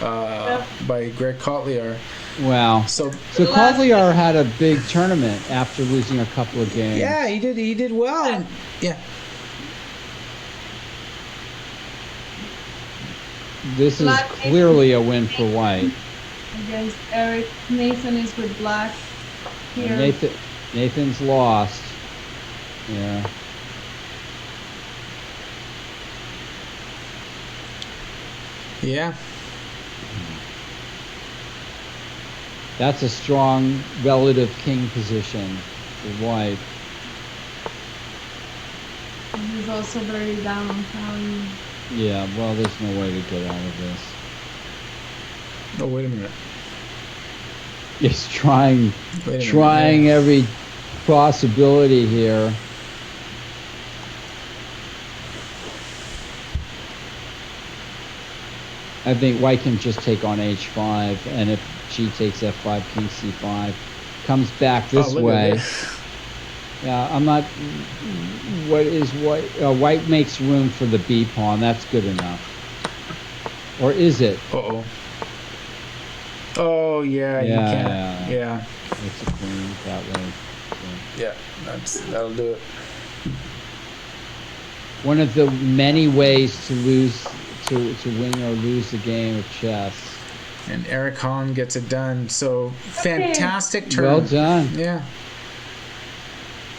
by Greg Kotliar. Wow. So Kotliar had a big tournament after losing a couple of games. Yeah, he did. He did well. And, yeah. This is clearly a win for White. Against Eric. Nathan is with Black here. Nathan's lost. Yeah. Yeah. That's a strong relative king position for White. He's also very down on value. Yeah, well, there's no way to get out of this. Oh, wait a minute. He's trying minute. every possibility here. I think white can just take on h5, and if g takes f5, king c5, comes back this look at way. this. Yeah, I'm not. What is white? White makes room for the b pawn. That's good enough. Or is it? Uh-oh. Oh, yeah, you can't. Yeah. It's a queen that way. Yeah, that'll do it. One of the many ways to lose, to win or lose the game of chess. And Eric Hahn gets it done. So, fantastic turn. Well done. Yeah.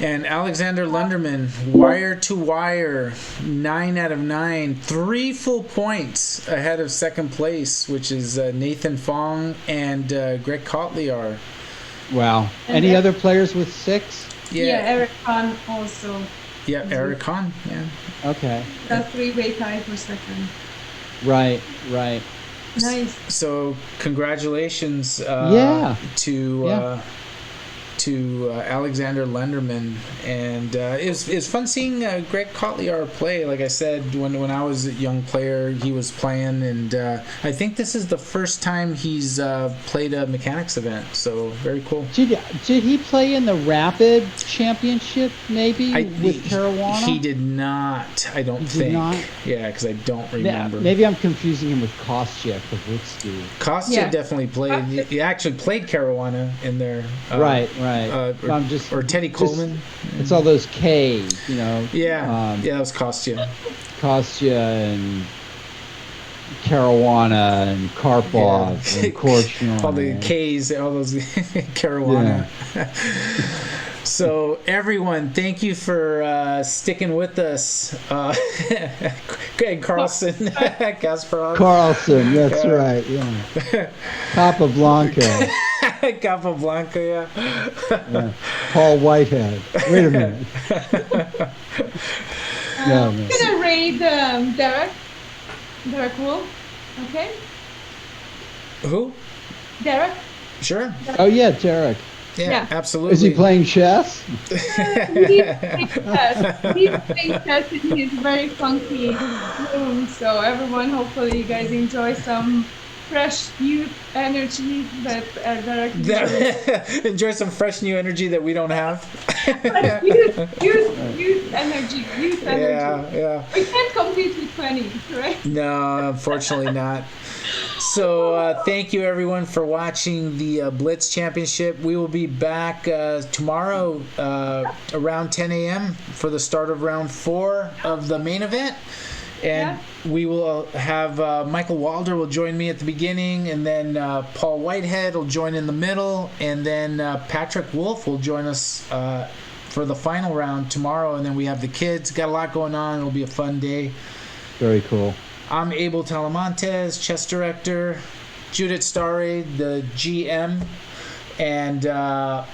And Alexander Lunderman, wire to wire, 9 out of 9, 3 full points ahead of second place, which is Nathan Fong and Greg Kotliar. Wow. And Any other players with 6? Yeah, Eric Hahn also. Yeah, Eric Hahn. Yeah. Okay. A 3-way tie for second. Right. Nice. So congratulations to Alexander Lenderman, and it's fun seeing Greg Kotliar play. Like I said, when I was a young player, he was playing, and I think this is the first time he's played a mechanics event. So very cool. Did he play in the Rapid Championship maybe with Caruana? He did not. I don't think. Did not? Yeah, because I don't remember. Maybe I'm confusing him with Kostya Kavitsky. Kostya definitely played. He actually played Caruana in there. Right. Or Teddy Coleman. It's all those K's, you know. Yeah, that was Kostya. Kostya and Caruana and Karpov and Korchnoi. All the K's, all those Caruana. Yeah. So everyone, thank you for sticking with us. And Carlson, Kasparov. Carlson, that's right. Yeah. Capablanca. Capablanca, yeah. Paul Whitehead. Wait a minute. I'm gonna raid Derek Wool. Okay. Who? Derek. Sure. Oh yeah, Derek. Yeah, absolutely. Is he playing chess? He's playing chess in his very funky room. So everyone, hopefully you guys enjoy some fresh youth energy that Derek enjoys. Enjoy some fresh new energy that we don't have. youth energy. Yeah. We can't compete with 20, right? No, unfortunately not. So thank you everyone for watching the Blitz Championship. We will be back tomorrow around 10 a.m. for the start of round 4 of the main event. And we will have Michael Walder will join me at the beginning, and then Paul Whitehead will join in the middle, and then Patrick Wolf will join us for the final round tomorrow. And then we have the kids. Got a lot going on. It'll be a fun day. Very cool. I'm Abel Talamontes, chess director, Judith Starre, the GM, and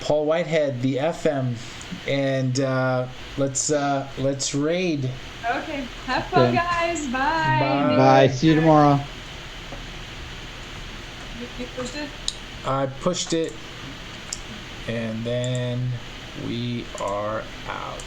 Paul Whitehead, the FM. And let's raid. Okay. Have fun, guys. Bye. Bye. See you tomorrow. You pushed it? I pushed it, and then we are out.